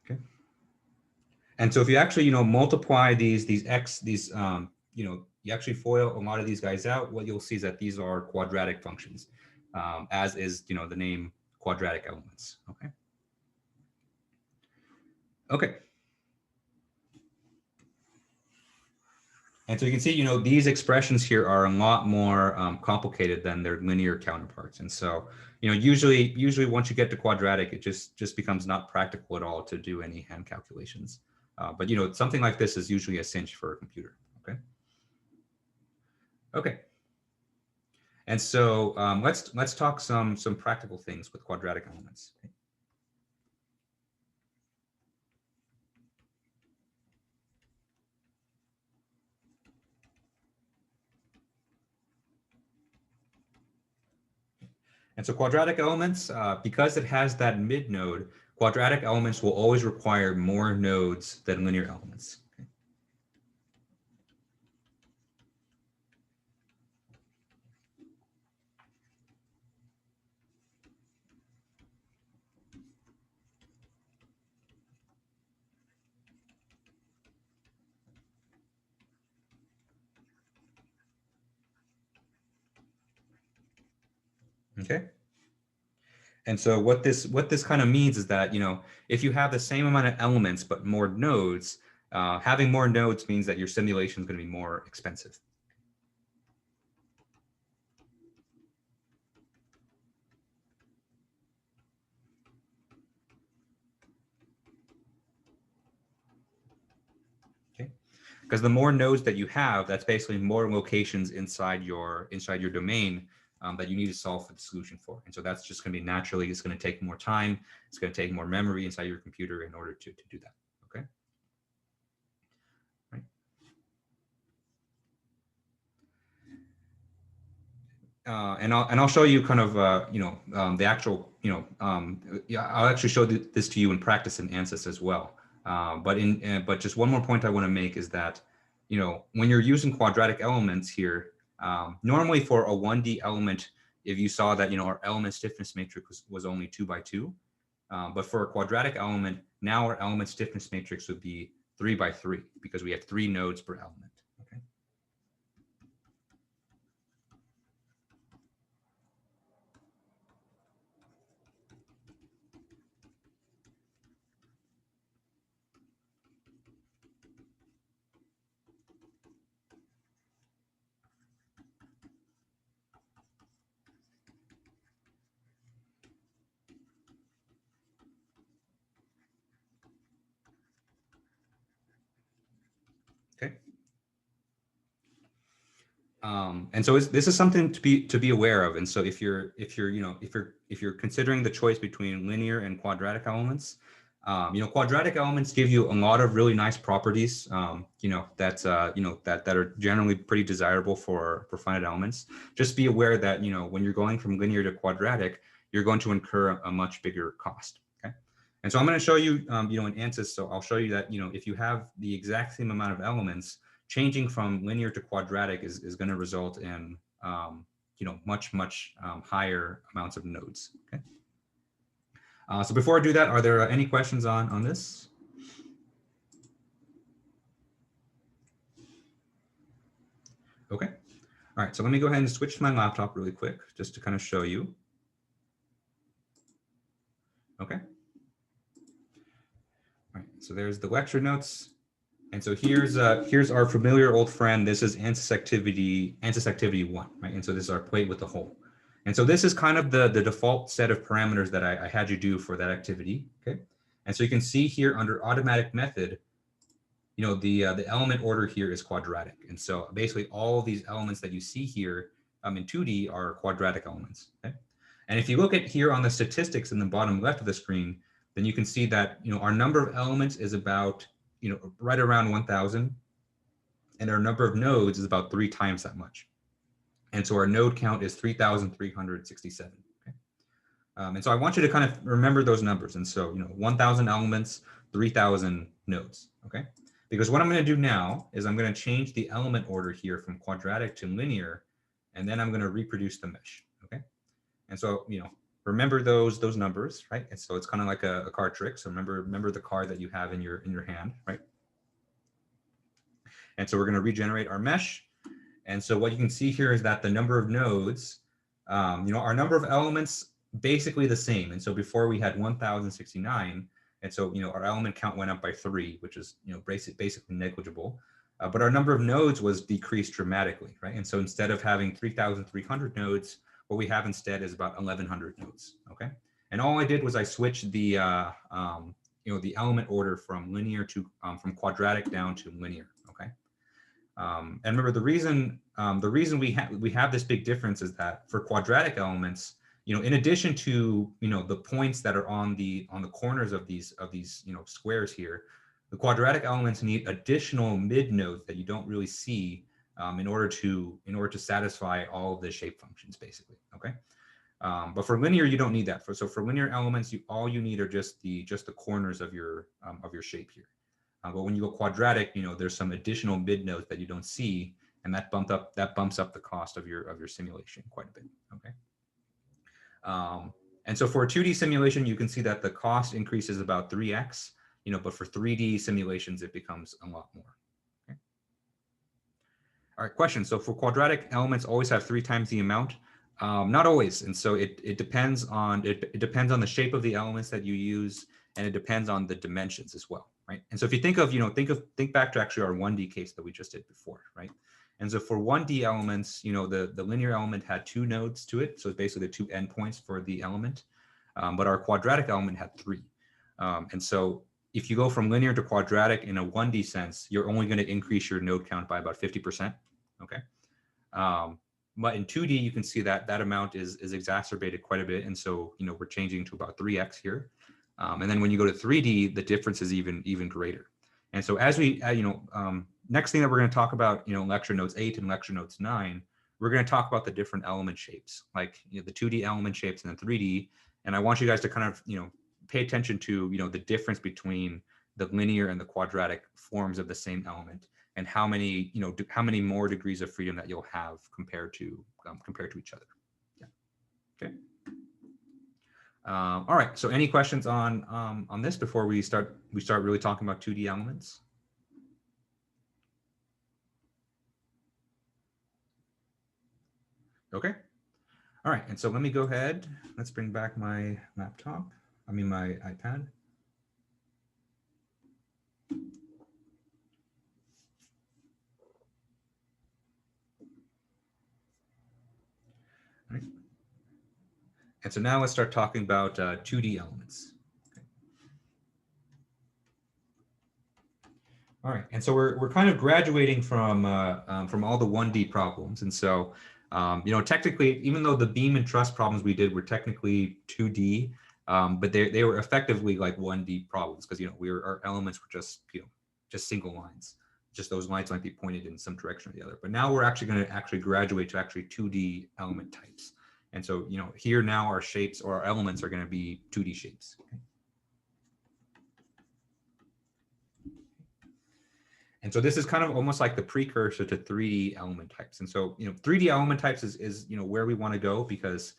Okay. And so if you actually, multiply these you actually FOIL a lot of these guys out, what you'll see is that these are quadratic functions, as is, the name quadratic elements. Okay. Okay. And so you can see, these expressions here are a lot more complicated than their linear counterparts. And so, usually once you get to quadratic, it just becomes not practical at all to do any hand calculations. But something like this is usually a cinch for a computer. Okay. Okay. And so let's talk some practical things with quadratic elements. Okay. And so quadratic elements, because it has that mid node, quadratic elements will always require more nodes than linear elements. Okay. Okay. And so what this kind of means is that, if you have the same amount of elements but more nodes, having more nodes means that your simulation is going to be more expensive. Okay. Because the more nodes that you have, that's basically more locations inside your domain that you need to solve for the solution for. And so that's just going to be naturally, it's going to take more time. It's going to take more memory inside your computer in order to do that. Okay. Right. And I'll show you kind of the actual yeah, I'll actually show this to you in practice in ANSYS as well. But just one more point I want to make is that when you're using quadratic elements here, normally for a 1D element, if you saw that our element stiffness matrix was only 2 by 2, but for a quadratic element, now our element stiffness matrix would be 3 by 3 because we have 3 nodes per element. Okay. Okay. And so this is something to be aware of. And so if you're considering the choice between linear and quadratic elements, quadratic elements give you a lot of really nice properties, that are generally pretty desirable for finite elements. Just be aware that when you're going from linear to quadratic, you're going to incur a much bigger cost. Okay. And so I'm going to show you, in ANSYS. So I'll show you that if you have the exact same amount of elements, changing from linear to quadratic is going to result in much higher amounts of nodes. Okay. So before I do that, are there any questions on this? Okay. All right. So let me go ahead and switch to my laptop really quick just to kind of show you. Okay. All right. So there's the lecture notes. And so here's our familiar old friend. This is ANSYS activity 1, right? And so this is our plate with the hole. And so this is kind of the default set of parameters that I had you do for that activity, okay? And so you can see here under automatic method, the element order here is quadratic. And so basically all of these elements that you see here in 2D are quadratic elements, okay? And if you look at here on the statistics in the bottom left of the screen, then you can see that, our number of elements is about right around 1,000, and our number of nodes is about 3 times that much. And so our node count is 3,367. Okay? And so I want you to kind of remember those numbers. And so, 1,000 elements, 3,000 nodes. Okay? Because what I'm going to do now is I'm going to change the element order here from quadratic to linear, and then I'm going to reproduce the mesh. Okay? And so, remember those numbers, right? And so it's kind of like a card trick. So remember the card that you have in your hand, right? And so we're going to regenerate our mesh. And so what you can see here is that the number of nodes, our number of elements basically the same. And so before we had 1,069, and so our element count went up by 3, which is basically negligible. But our number of nodes was decreased dramatically, right? And so instead of having 3,300 nodes, what we have instead is about 1,100 nodes. Okay, and all I did was I switched the the element order from linear to from quadratic down to linear. Okay, and remember the reason we have this big difference is that for quadratic elements, in addition to the points that are on the corners of these squares here, the quadratic elements need additional mid nodes that you don't really see in order to satisfy all of the shape functions, basically. Okay, but for linear you don't need that. So for linear elements, all you need are just the corners of your shape here. But when you go quadratic, there's some additional mid nodes that you don't see, and that bumps up the cost of your simulation quite a bit. Okay. And so for a 2D simulation, you can see that the cost increases about 3x, but for 3D simulations, it becomes a lot more. All right, question. So for quadratic elements always have 3 times the amount. Not always, and so it depends on it depends on the shape of the elements that you use, and it depends on the dimensions as well, right? And so if you think of think back to actually our 1D case that we just did before, right? And so for 1D elements, the linear element had 2 nodes to it, so it's basically the 2 endpoints for the element, but our quadratic element had 3, and so if you go from linear to quadratic in a 1D sense, you're only going to increase your node count by about 50%, okay? But in 2D, you can see that that amount is exacerbated quite a bit. And so, we're changing to about 3x here. And then when you go to 3D, the difference is even greater. And so as we, next thing that we're going to talk about, lecture notes 8 and lecture notes 9, we're going to talk about the different element shapes, like the 2D element shapes and the 3D. And I want you guys to kind of, pay attention to, the difference between the linear and the quadratic forms of the same element, and how many, how many more degrees of freedom that you'll have compared to each other. Yeah. Okay. All right. So any questions on this before we start really talking about 2D elements? Okay. All right. And so let me go ahead. Let's bring back my laptop. My iPad. All right. And so now let's start talking about 2D elements. Okay. All right, and so we're kind of graduating from all the 1D problems, and so technically, even though the beam and truss problems we did were technically 2D, but they were effectively like 1D problems, because our elements were just just single lines. Just those lines might be pointed in some direction or the other. But now we're actually going to graduate to 2D element types. And so, here now our shapes or our elements are going to be 2D shapes. Okay? And so this is kind of almost like the precursor to 3D element types. And so, 3D element types is where we want to go, because,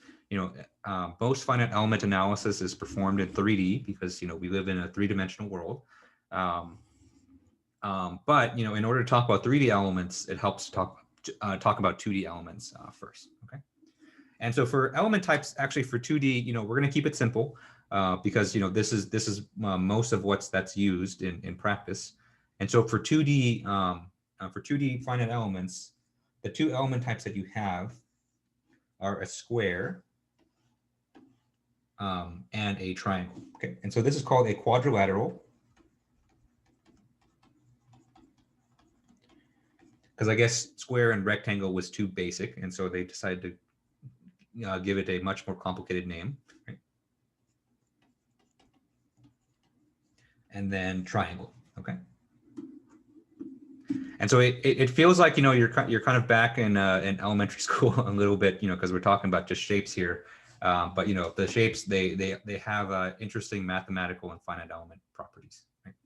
most finite element analysis is performed in 3D, because, we live in a 3-dimensional world. But, in order to talk about 3D elements, it helps to talk about 2D elements first. Okay. And so for element types, actually for 2D, we're going to keep it simple, because this is most of that's used in practice. And so for 2D finite elements, the 2 element types that you have are a square and a triangle. Okay, and so this is called a quadrilateral, because I guess square and rectangle was too basic, and so they decided to give it a much more complicated name, right? And then triangle. Okay. And so it feels like you're kind of back in elementary school a little bit, because we're talking about just shapes here, but the shapes they have interesting mathematical and finite element properties. Right?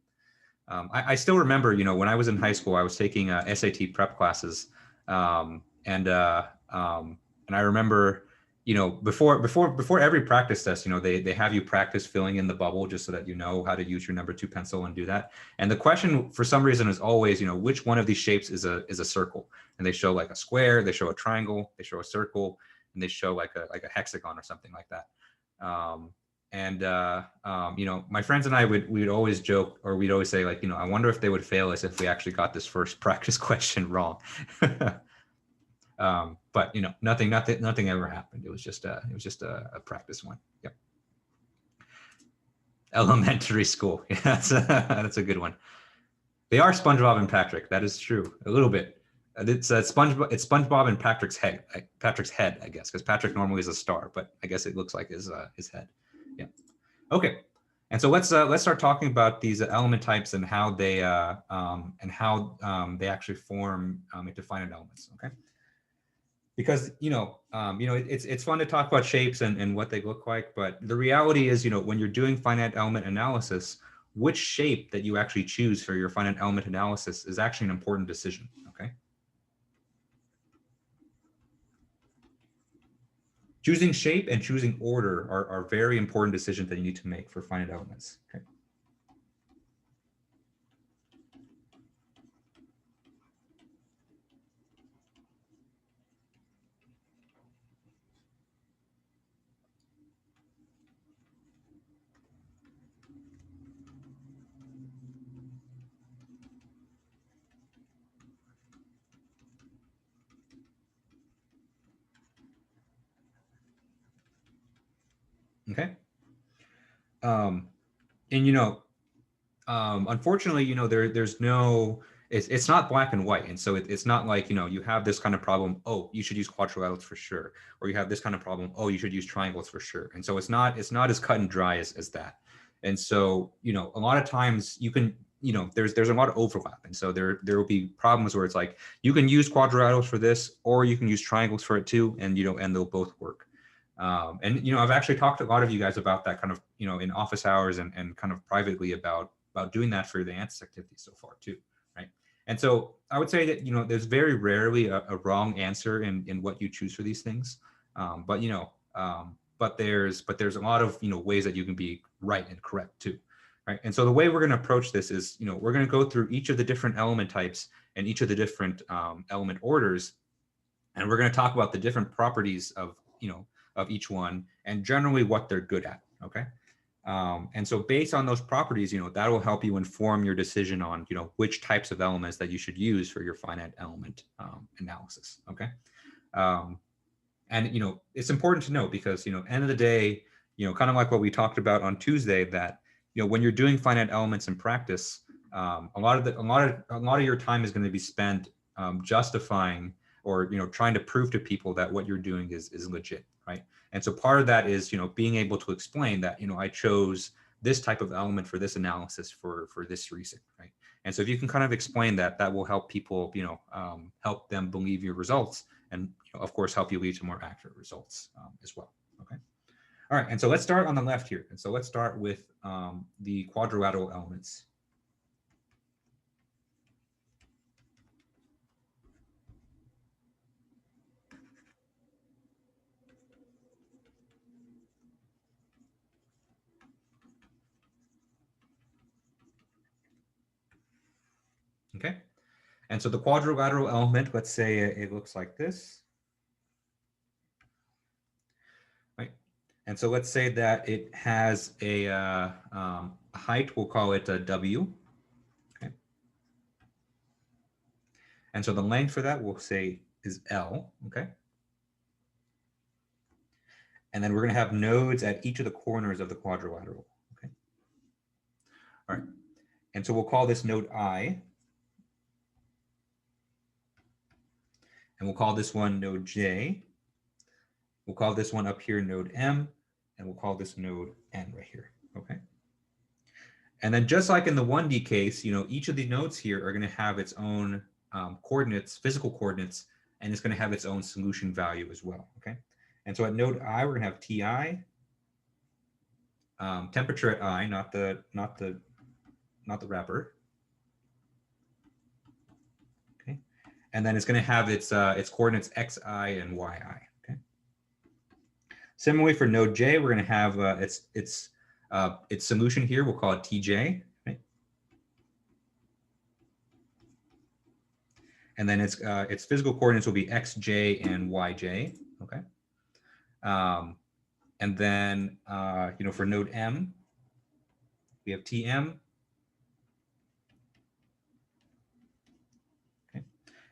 I still remember when I was in high school, I was taking SAT prep classes, and I remember before every practice test, they have you practice filling in the bubble, just so that you know how to use your number 2 pencil and do that. And the question for some reason is always, which one of these shapes is a circle? And they show like a square, they show a triangle, they show a circle, and they show like a hexagon or something like that. My friends and I we'd always joke, or we'd always say like, I wonder if they would fail us if we actually got this first practice question wrong. But nothing ever happened. It was just a practice one. Yep. Elementary school. Yeah, that's a good one. They are SpongeBob and Patrick. That is true. A little bit. It's SpongeBob and Patrick's head. Patrick's head, I guess, because Patrick normally is a star, but I guess it looks like his head. Yeah. Okay. And so let's start talking about these element types and how they actually form into finite elements. Okay. Because it's fun to talk about shapes and what they look like, but the reality is when you're doing finite element analysis, which shape that you actually choose for your finite element analysis is actually an important decision. Okay. Choosing shape and choosing order are very important decisions that you need to make for finite elements. Okay. Okay. And unfortunately, there's no, it's not black and white. And so it's not like, you have this kind of problem, oh, you should use quadrilaterals for sure. Or you have this kind of problem, oh, you should use triangles for sure. And so it's not as cut and dry as that. And so, a lot of times you can, there's a lot of overlap. And so there will be problems where it's like, you can use quadrilaterals for this, or you can use triangles for it too. And, and they'll both work. And, I've actually talked to a lot of you guys about that kind of, in office hours and kind of privately about doing that for the ANSYS activity so far too, right? And so I would say that, there's very rarely a wrong answer in what you choose for these things. But there's a lot of, ways that you can be right and correct too, right? And so the way we're going to approach this is, we're going to go through each of the different element types and each of the different element orders. And we're going to talk about the different properties of each one and generally what they're good at, okay? And so based on those properties, that will help you inform your decision on, which types of elements that you should use for your finite element analysis, okay? And, it's important to know because, end of the day, kind of like what we talked about on Tuesday, that, when you're doing finite elements in practice, a lot of your time is going to be spent justifying or, trying to prove to people that what you're doing is legit, right? And so part of that is, being able to explain that, I chose this type of element for this analysis for this reason, right? And so if you can kind of explain that, that will help people, help them believe your results and, of course, help you lead to more accurate results as well, okay? All right, and so let's start on the left here. And so let's start with the quadrilateral elements. Okay, and so the quadrilateral element, let's say it looks like this, right? And so let's say that it has a height, we'll call it a W, okay? And so the length for that we'll say is L, okay? And then we're going to have nodes at each of the corners of the quadrilateral, okay? All right, and so we'll call this node I. And we'll call this one node J. We'll call this one up here node M, and we'll call this node N right here, okay? And then just like in the 1D case, each of the nodes here are going to have its own coordinates, physical coordinates, and it's going to have its own solution value as well, okay? And so at node I, we're going to have Ti, temperature at I, not the wrapper. And then it's going to have its coordinates xi and yi. Okay. Similarly for node J, we're going to have its solution here. We'll call it Tj. Right? And then its physical coordinates will be xj and yj. Okay. And then for node M, we have Tm.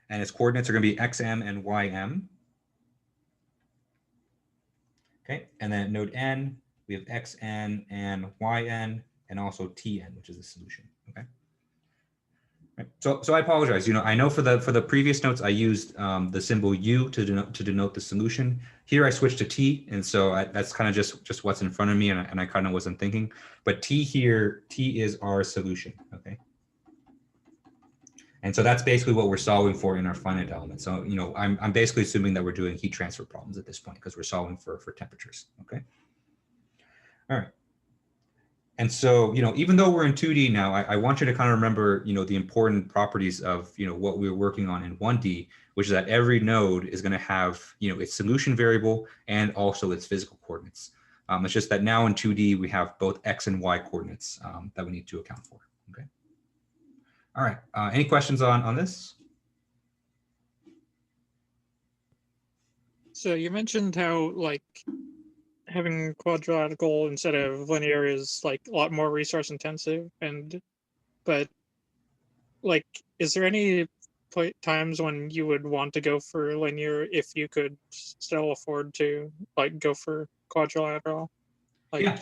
And its coordinates are going to be xm and ym. Okay, and then at node n, we have xn and yn, and also tn, which is the solution. Okay. Right. So I apologize. I know for the previous notes I used the symbol u to denote the solution. Here I switched to t, and so that's kind of just what's in front of me, and I kind of wasn't thinking. But t here, t is our solution. Okay. And so that's basically what we're solving for in our finite element. So, I'm basically assuming that we're doing heat transfer problems at this point because we're solving for temperatures, okay? All right. And so, even though we're in 2D now, I want you to kind of remember, the important properties of, what we were working on in 1D, which is that every node is going to have, its solution variable and also its physical coordinates. It's just that now in 2D, we have both X and Y coordinates that we need to account for, okay? All right, any questions on this? So you mentioned how having quadrilateral instead of linear is a lot more resource intensive, but is there any times when you would want to go for linear if you could still afford to go for quadrilateral? Like,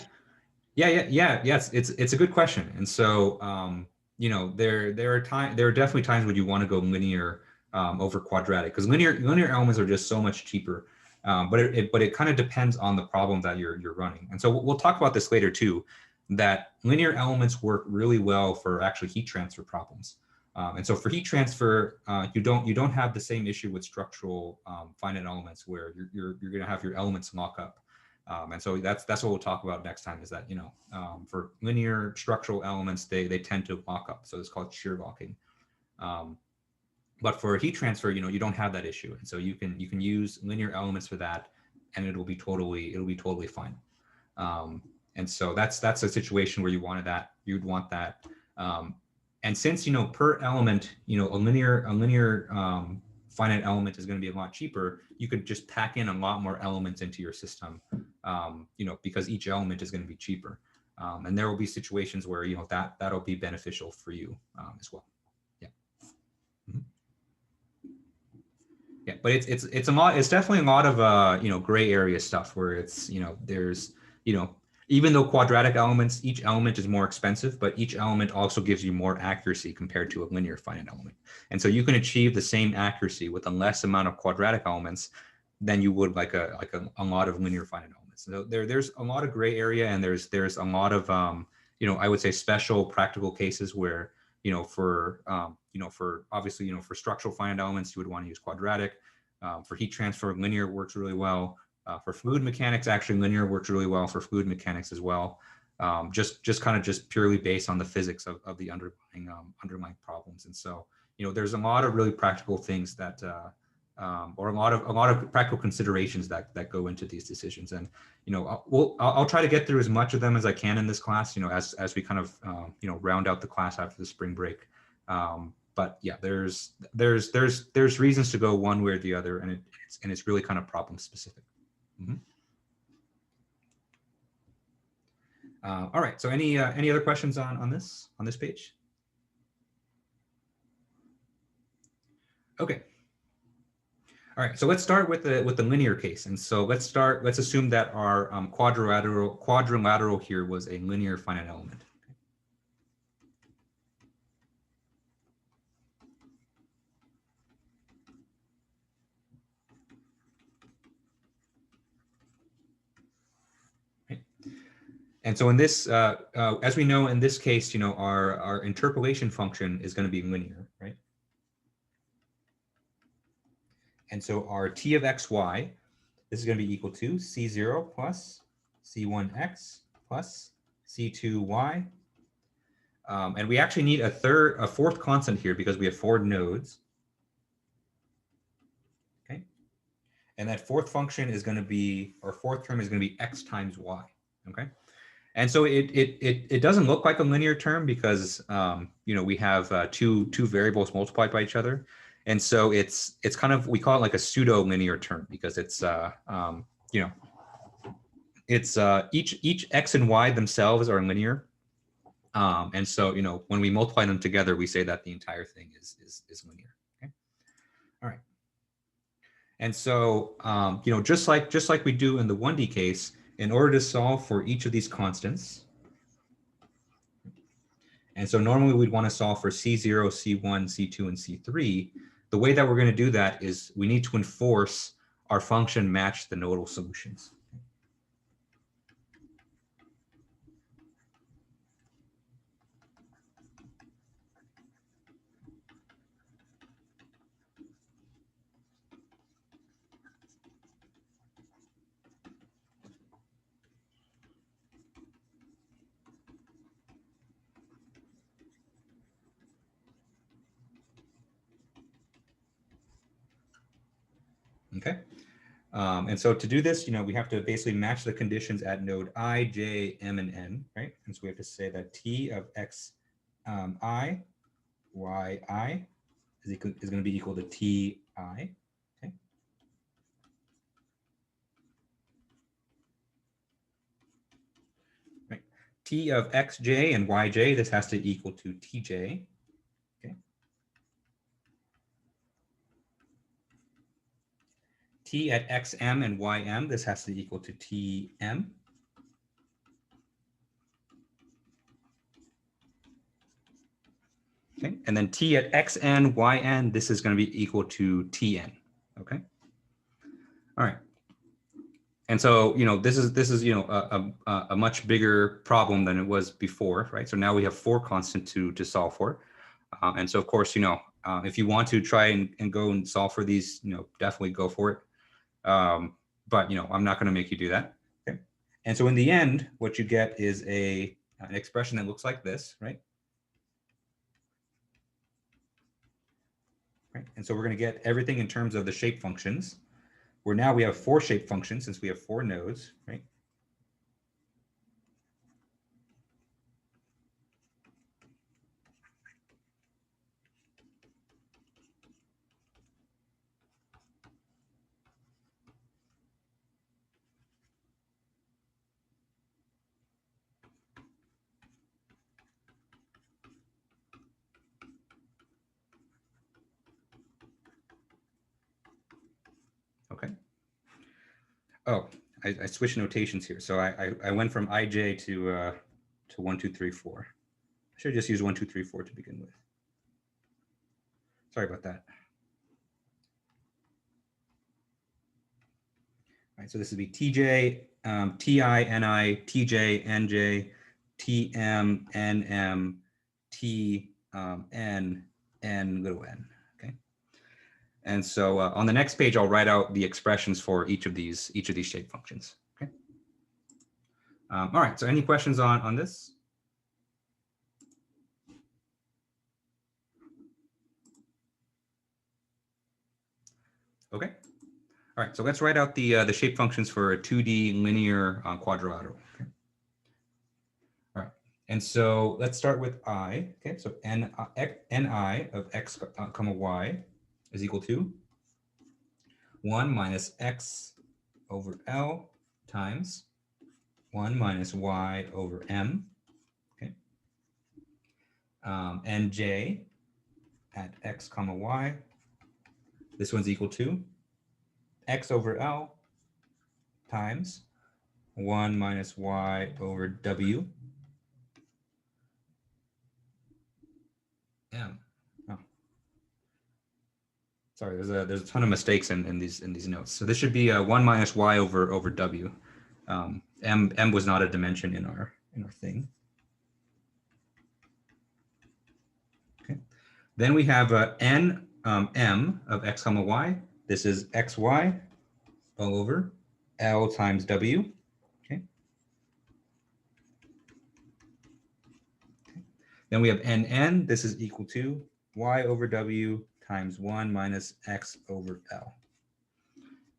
Yes, it's a good question. And so you know, there are definitely times when you want to go linear over quadratic, because linear elements are just so much cheaper. But it kind of depends on the problem that you're running. And so we'll talk about this later too, that linear elements work really well for actually heat transfer problems. And so for heat transfer, you don't have the same issue with structural finite elements where you're going to have your elements lock up. And so that's what we'll talk about next time, is that, you know, for linear structural elements, they tend to lock up. So it's called shear locking. But for heat transfer, you know, you don't have that issue. And so you can use linear elements for that, and it'll be totally fine. And so that's a situation where you'd want that. And since, you know, per element, you know, a linear finite element is going to be a lot cheaper, you could just pack in a lot more elements into your system, you know, because each element is going to be cheaper. And there will be situations where, you know, that'll be beneficial for you as well. Yeah. Mm-hmm. Yeah, but it's a lot. It's definitely a lot of you know, gray area stuff where it's, you know, there's, you know, even though quadratic elements, each element is more expensive, but each element also gives you more accuracy compared to a linear finite element. And so you can achieve the same accuracy with a less amount of quadratic elements than you would like a lot of linear finite elements. So there's a lot of gray area, and there's a lot of you know, I would say special practical cases where, you know, for obviously, you know, for structural finite elements, you would want to use quadratic. For heat transfer, linear works really well. For fluid mechanics, actually, linear works really well for fluid mechanics as well. Just purely based on the physics of the underlying problems. And so, you know, there's a lot of really practical things that, or a lot of practical considerations that go into these decisions. And, you know, I'll try to get through as much of them as I can in this class, you know, as we kind of you know, round out the class after the spring break. But yeah, there's reasons to go one way or the other, and it's really kind of problem specific. Mm-hmm. All right. So any other questions on this page? Okay. All right. So let's start with the linear case. And so let's assume that our quadrilateral here was a linear finite element. And so in this, as we know, in this case, you know, our interpolation function is going to be linear, right? And so our t of xy, this is going to be equal to c0 plus c1x plus c2y. And we actually need a fourth constant here because we have 4 nodes. Okay. And that fourth function is going to be, or fourth term is going to be x times y. Okay. And so it doesn't look like a linear term because you know, we have two variables multiplied by each other, and so it's kind of, we call it like a pseudo linear term because it's you know, it's each x and y themselves are linear, and so, you know, when we multiply them together, we say that the entire thing is linear. Okay, all right. And so you know, just like we do in the 1D case, in order to solve for each of these constants, and so normally we'd want to solve for C0, C1, C2, and C3. The way that we're going to do that is we need to enforce our function match the nodal solutions. Okay. And so to do this, you know, we have to basically match the conditions at node I, J, M, and N, right? And so we have to say that T of X I, Y I is going to be equal to T I. Okay. Right. T of Xj and Yj, this has to equal to Tj. Okay. T at xm and ym, this has to equal to tm. Okay, and then t at xn, yn, this is going to be equal to tn. Okay. All right. And so, this is a much bigger problem than it was before, right? So now we have 4 constant to solve for. And so, of course, if you want to try and go and solve for these, definitely go for it. But, I'm not going to make you do that. Okay. And so in the end, what you get is an expression that looks like this, right? Right. And so we're going to get everything in terms of the shape functions, where now we have 4 shape functions since we have 4 nodes, right? Okay. Oh, I switched notations here. So I went from ij to 1, 2, 3, 4. I should just use 1, 2, 3, 4 to begin with. Sorry about that. All right, so this would be tj, ti, ni, tj, nj, tm, nm, t, n, n little n. Okay. And so on the next page, I'll write out the expressions for each of these shape functions. Okay. All right. So any questions on this? Okay. All right. So let's write out the shape functions for a 2D linear quadrilateral. Okay. All right. And so let's start with I. Okay. So ni of x, comma y is equal to 1 minus x over L times 1 minus y over m. Okay. And j at x comma y, this one's equal to x over L times 1 minus y over w m. Oh. Sorry, there's a ton of mistakes in these notes. So this should be 1 minus y over w. M was not a dimension in our thing. Okay. Then we have n m of x comma y. This is xy all over L times w. Okay. Then we have nn. This is equal to y over w times 1 minus x over L.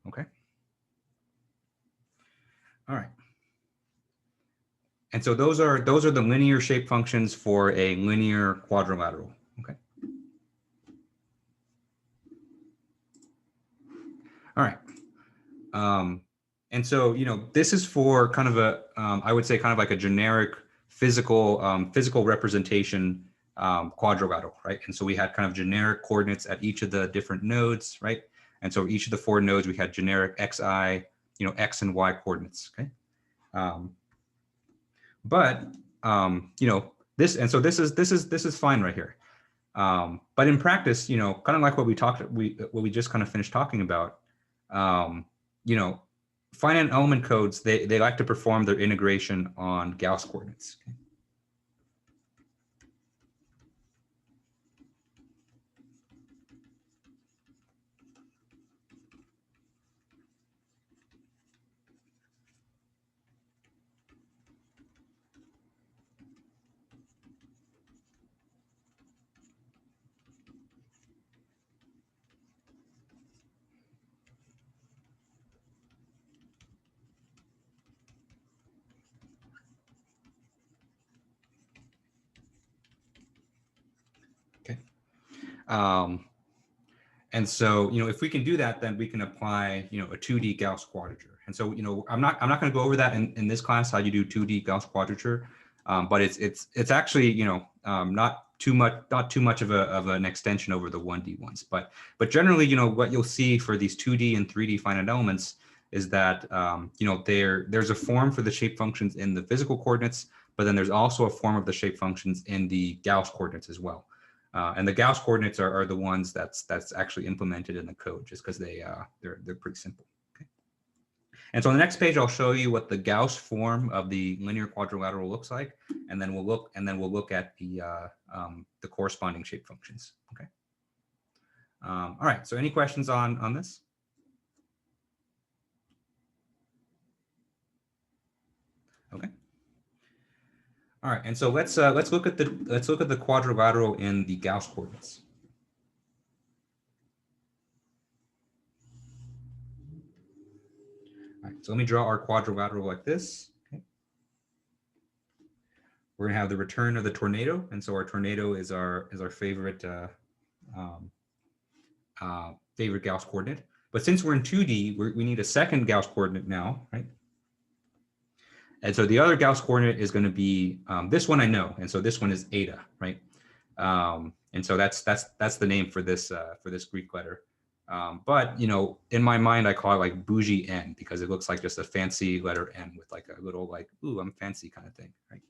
Okay. All right. And so those are the linear shape functions for a linear quadrilateral. Okay. All right. And so, this is for kind of a, I would say kind of like a generic physical representation quadrilateral, right? And so we had kind of generic coordinates at each of the different nodes, right? And so each of the 4 nodes, we had generic xi, x and y coordinates, okay? This is fine right here. But in practice, kind of like what we just kind of finished talking about, finite element codes, they like to perform their integration on Gauss coordinates. Okay? And so, if we can do that, then we can apply, a 2D Gauss Quadrature. And so, I'm not going to go over that in this class, how you do 2D Gauss Quadrature, but it's actually, not too much of an extension over the 1D ones. But generally, what you'll see for these 2D and 3D finite elements is that, there's a form for the shape functions in the physical coordinates, but then there's also a form of the shape functions in the Gauss coordinates as well. And the Gauss coordinates are the ones that's actually implemented in the code, just because they're pretty simple. Okay. And so on the next page, I'll show you what the Gauss form of the linear quadrilateral looks like, and then we'll look at the corresponding shape functions. Okay. All right. So any questions on this? Okay. All right, and so let's look at the quadrilateral in the Gauss coordinates. All right, so let me draw our quadrilateral like this. Okay. We're gonna have the return of the tornado, and so our tornado is our favorite favorite Gauss coordinate. But since we're in 2D, we need a second Gauss coordinate now, right? And so the other Gauss coordinate is going to be this one I know, and so this one is eta, right? And so that's the name for this Greek letter. But you know, in my mind, I call it like bougie N because it looks like just a fancy letter N with like a little like, ooh, I'm fancy kind of thing, right?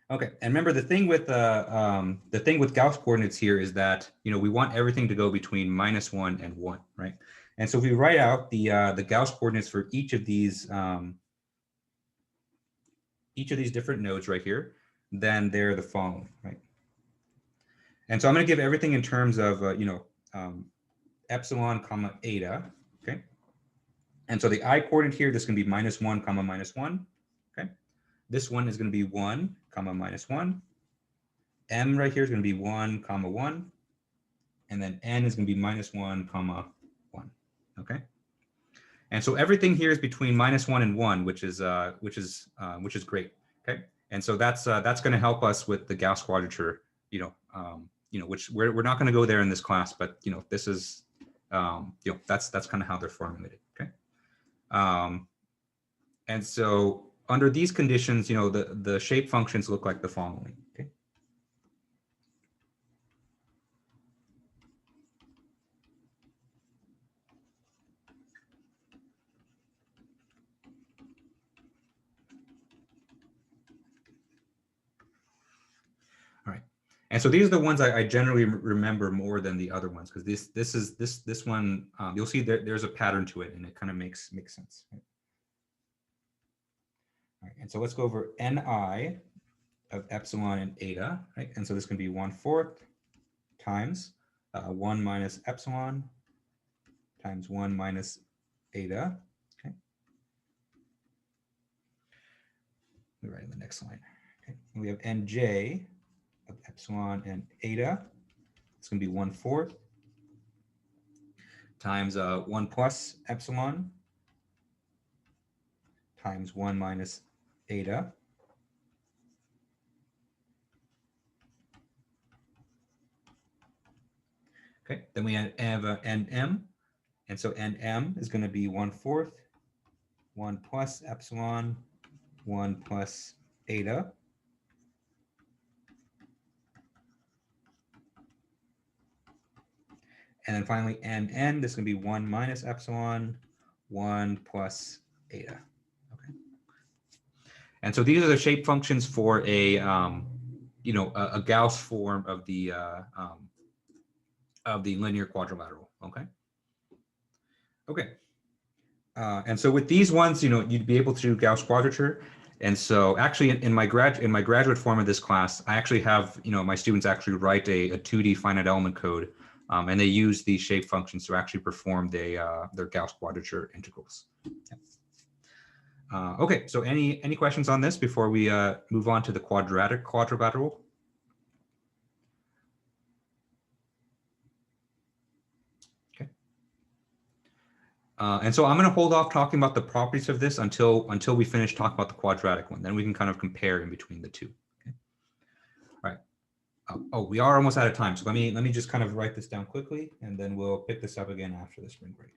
Okay, and remember the thing with Gauss coordinates here is that, you know, we want everything to go between -1 and 1, right? And so if we write out the Gauss coordinates for each of these different nodes right here, then they're the following, right? And so I'm going to give everything in terms of epsilon comma eta, okay? And so the I coordinate here, this is going to be -1 comma -1, okay? This one is going to be 1 comma -1. M right here is going to be 1 comma 1, and then N is going to be -1 comma 1, okay? And so everything here is between -1 and 1, which is great. Okay, and so that's going to help us with the Gauss quadrature. Which we're not going to go there in this class, but you know, this is that's kind of how they're formulated. Okay, and so under these conditions, you know, the shape functions look like the following. Okay. And so these are the ones I generally remember more than the other ones, because this one you'll see there's a pattern to it, and it kind of makes sense. Right? All right, and so let's go over Ni of epsilon and eta, right? And so this can be 1/4 times 1 minus epsilon times 1 minus eta. Okay. Let me write in the next line. Okay. And we have Nj of epsilon and eta. It's going to be 1/4 times 1 plus epsilon times 1 minus eta. Okay, then we have Nm, and so Nm is going to be 1/4 1 plus epsilon 1 plus eta. And then finally, Nn, this is going to be 1 minus epsilon, 1 plus eta. Okay. And so these are the shape functions for a Gauss form of the linear quadrilateral. Okay. Okay. And so with these ones, you know, you'd be able to do Gauss quadrature. And so actually in my graduate form of this class, I actually have, you know, my students actually write a 2D finite element code. And they use these shape functions to actually perform their Gauss quadrature integrals. Yeah. Okay, so any questions on this before we move on to the quadratic quadrilateral? Okay. And so I'm going to hold off talking about the properties of this until we finish talking about the quadratic one. Then we can kind of compare in between the two. Okay. All right. Oh, we are almost out of time. So let me just kind of write this down quickly, and then we'll pick this up again after the spring break.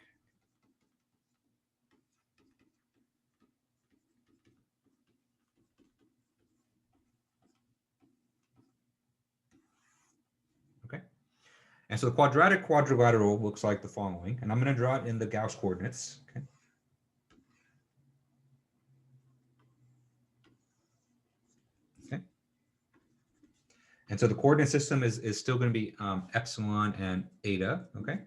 Okay. And so the quadratic quadrilateral looks like the following, and I'm going to draw it in the Gauss coordinates. Okay. And so the coordinate system is still going to be epsilon and eta, okay?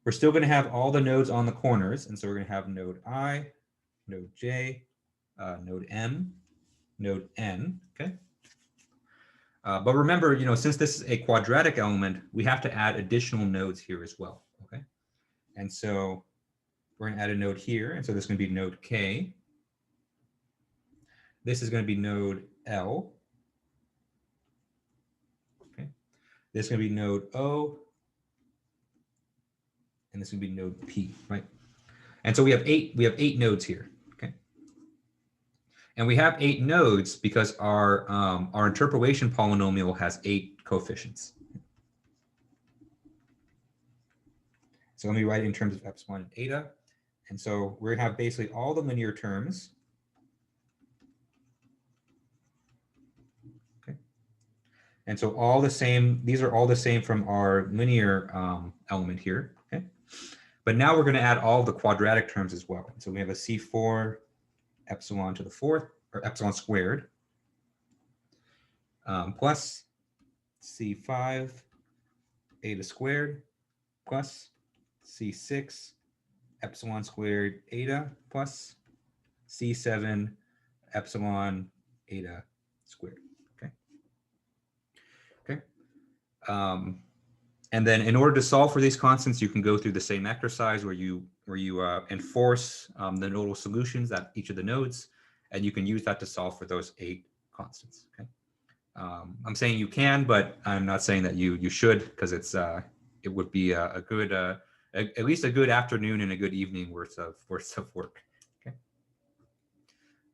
We're still going to have all the nodes on the corners. And so we're going to have node I, node J, node M, node N, okay? But remember, since this is a quadratic element, we have to add additional nodes here as well, okay? And so we're going to add a node here. And so this is going to be node K. This is going to be node L. Okay. This is going to be node O. And this is going to be node P, right? And so we have eight nodes here, okay? And we have 8 nodes because our interpolation polynomial has 8 coefficients. So let me write it in terms of epsilon and eta. And so we're gonna have basically all the linear terms. Okay. And so all the same, these are all the same from our linear element here, okay? But now we're gonna add all the quadratic terms as well. So we have a C4 epsilon to the 4th, or epsilon squared, plus C5 eta squared, plus C6 epsilon squared eta, plus C7 epsilon eta squared, okay? Okay. And then in order to solve for these constants, you can go through the same exercise where you enforce the nodal solutions at each of the nodes, and you can use that to solve for those 8 constants. Okay, I'm saying you can, but I'm not saying that you should, because it would be a good at least a good afternoon and a good evening worth of work. Okay.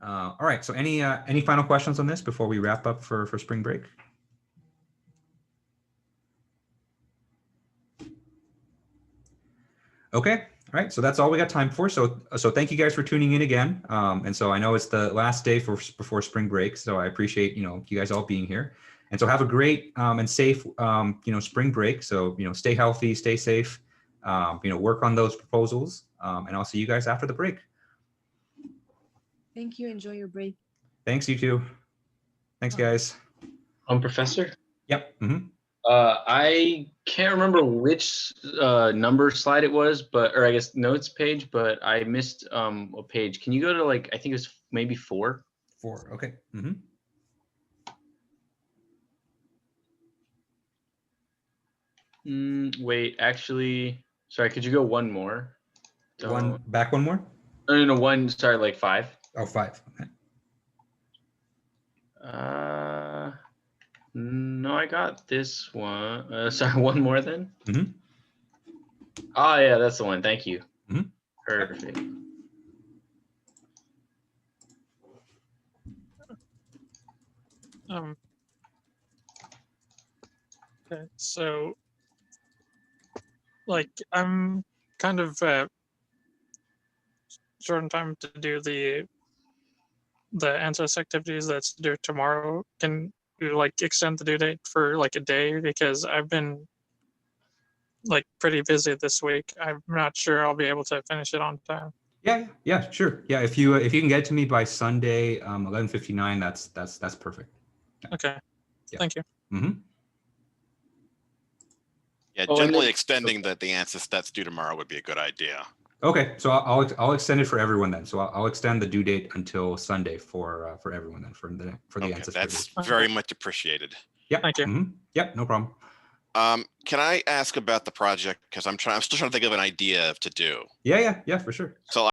All right. So any final questions on this before we wrap up for spring break? Okay. All right, so that's all we got time for. So thank you guys for tuning in again. And so I know it's the last day before spring break, so I appreciate you guys all being here. And so have a great and safe spring break. So stay healthy, stay safe. Work on those proposals, and I'll see you guys after the break. Thank you. Enjoy your break. Thanks, you too. Thanks, guys. Professor? Yep. Mm-hmm. I can't remember which number slide it was, or I guess notes page, but I missed a page. Can you go to I think it was maybe 4? 4. Okay. Mm-hmm. Wait, actually, sorry. Could you go one more? One more? No, one. Sorry, 5. Oh, 5. Okay. No, I got this one. Sorry, one more then. Mm-hmm. Oh yeah, that's the one. Thank you. Mm-hmm. Perfect. Okay, so I'm kind of short on time to do the ANSYS activities that's due tomorrow. Can you extend the due date for a day, because I've been pretty busy this week. I'm not sure I'll be able to finish it on time. Yeah, sure. Yeah, if you can get it to me by Sunday 11:59, that's perfect. Yeah. Okay. Yeah. Thank you. Mm-hmm. Yeah, generally extending the ANSYS that's due tomorrow would be a good idea. Okay, so I'll extend it for everyone then. So I'll extend the due date until Sunday for everyone then for the ANSYS. That's very much appreciated. Yeah. Thank you. Mm-hmm. Yep. No problem. Can I ask about the project, because I'm still trying to think of an idea to do. Yeah, for sure. So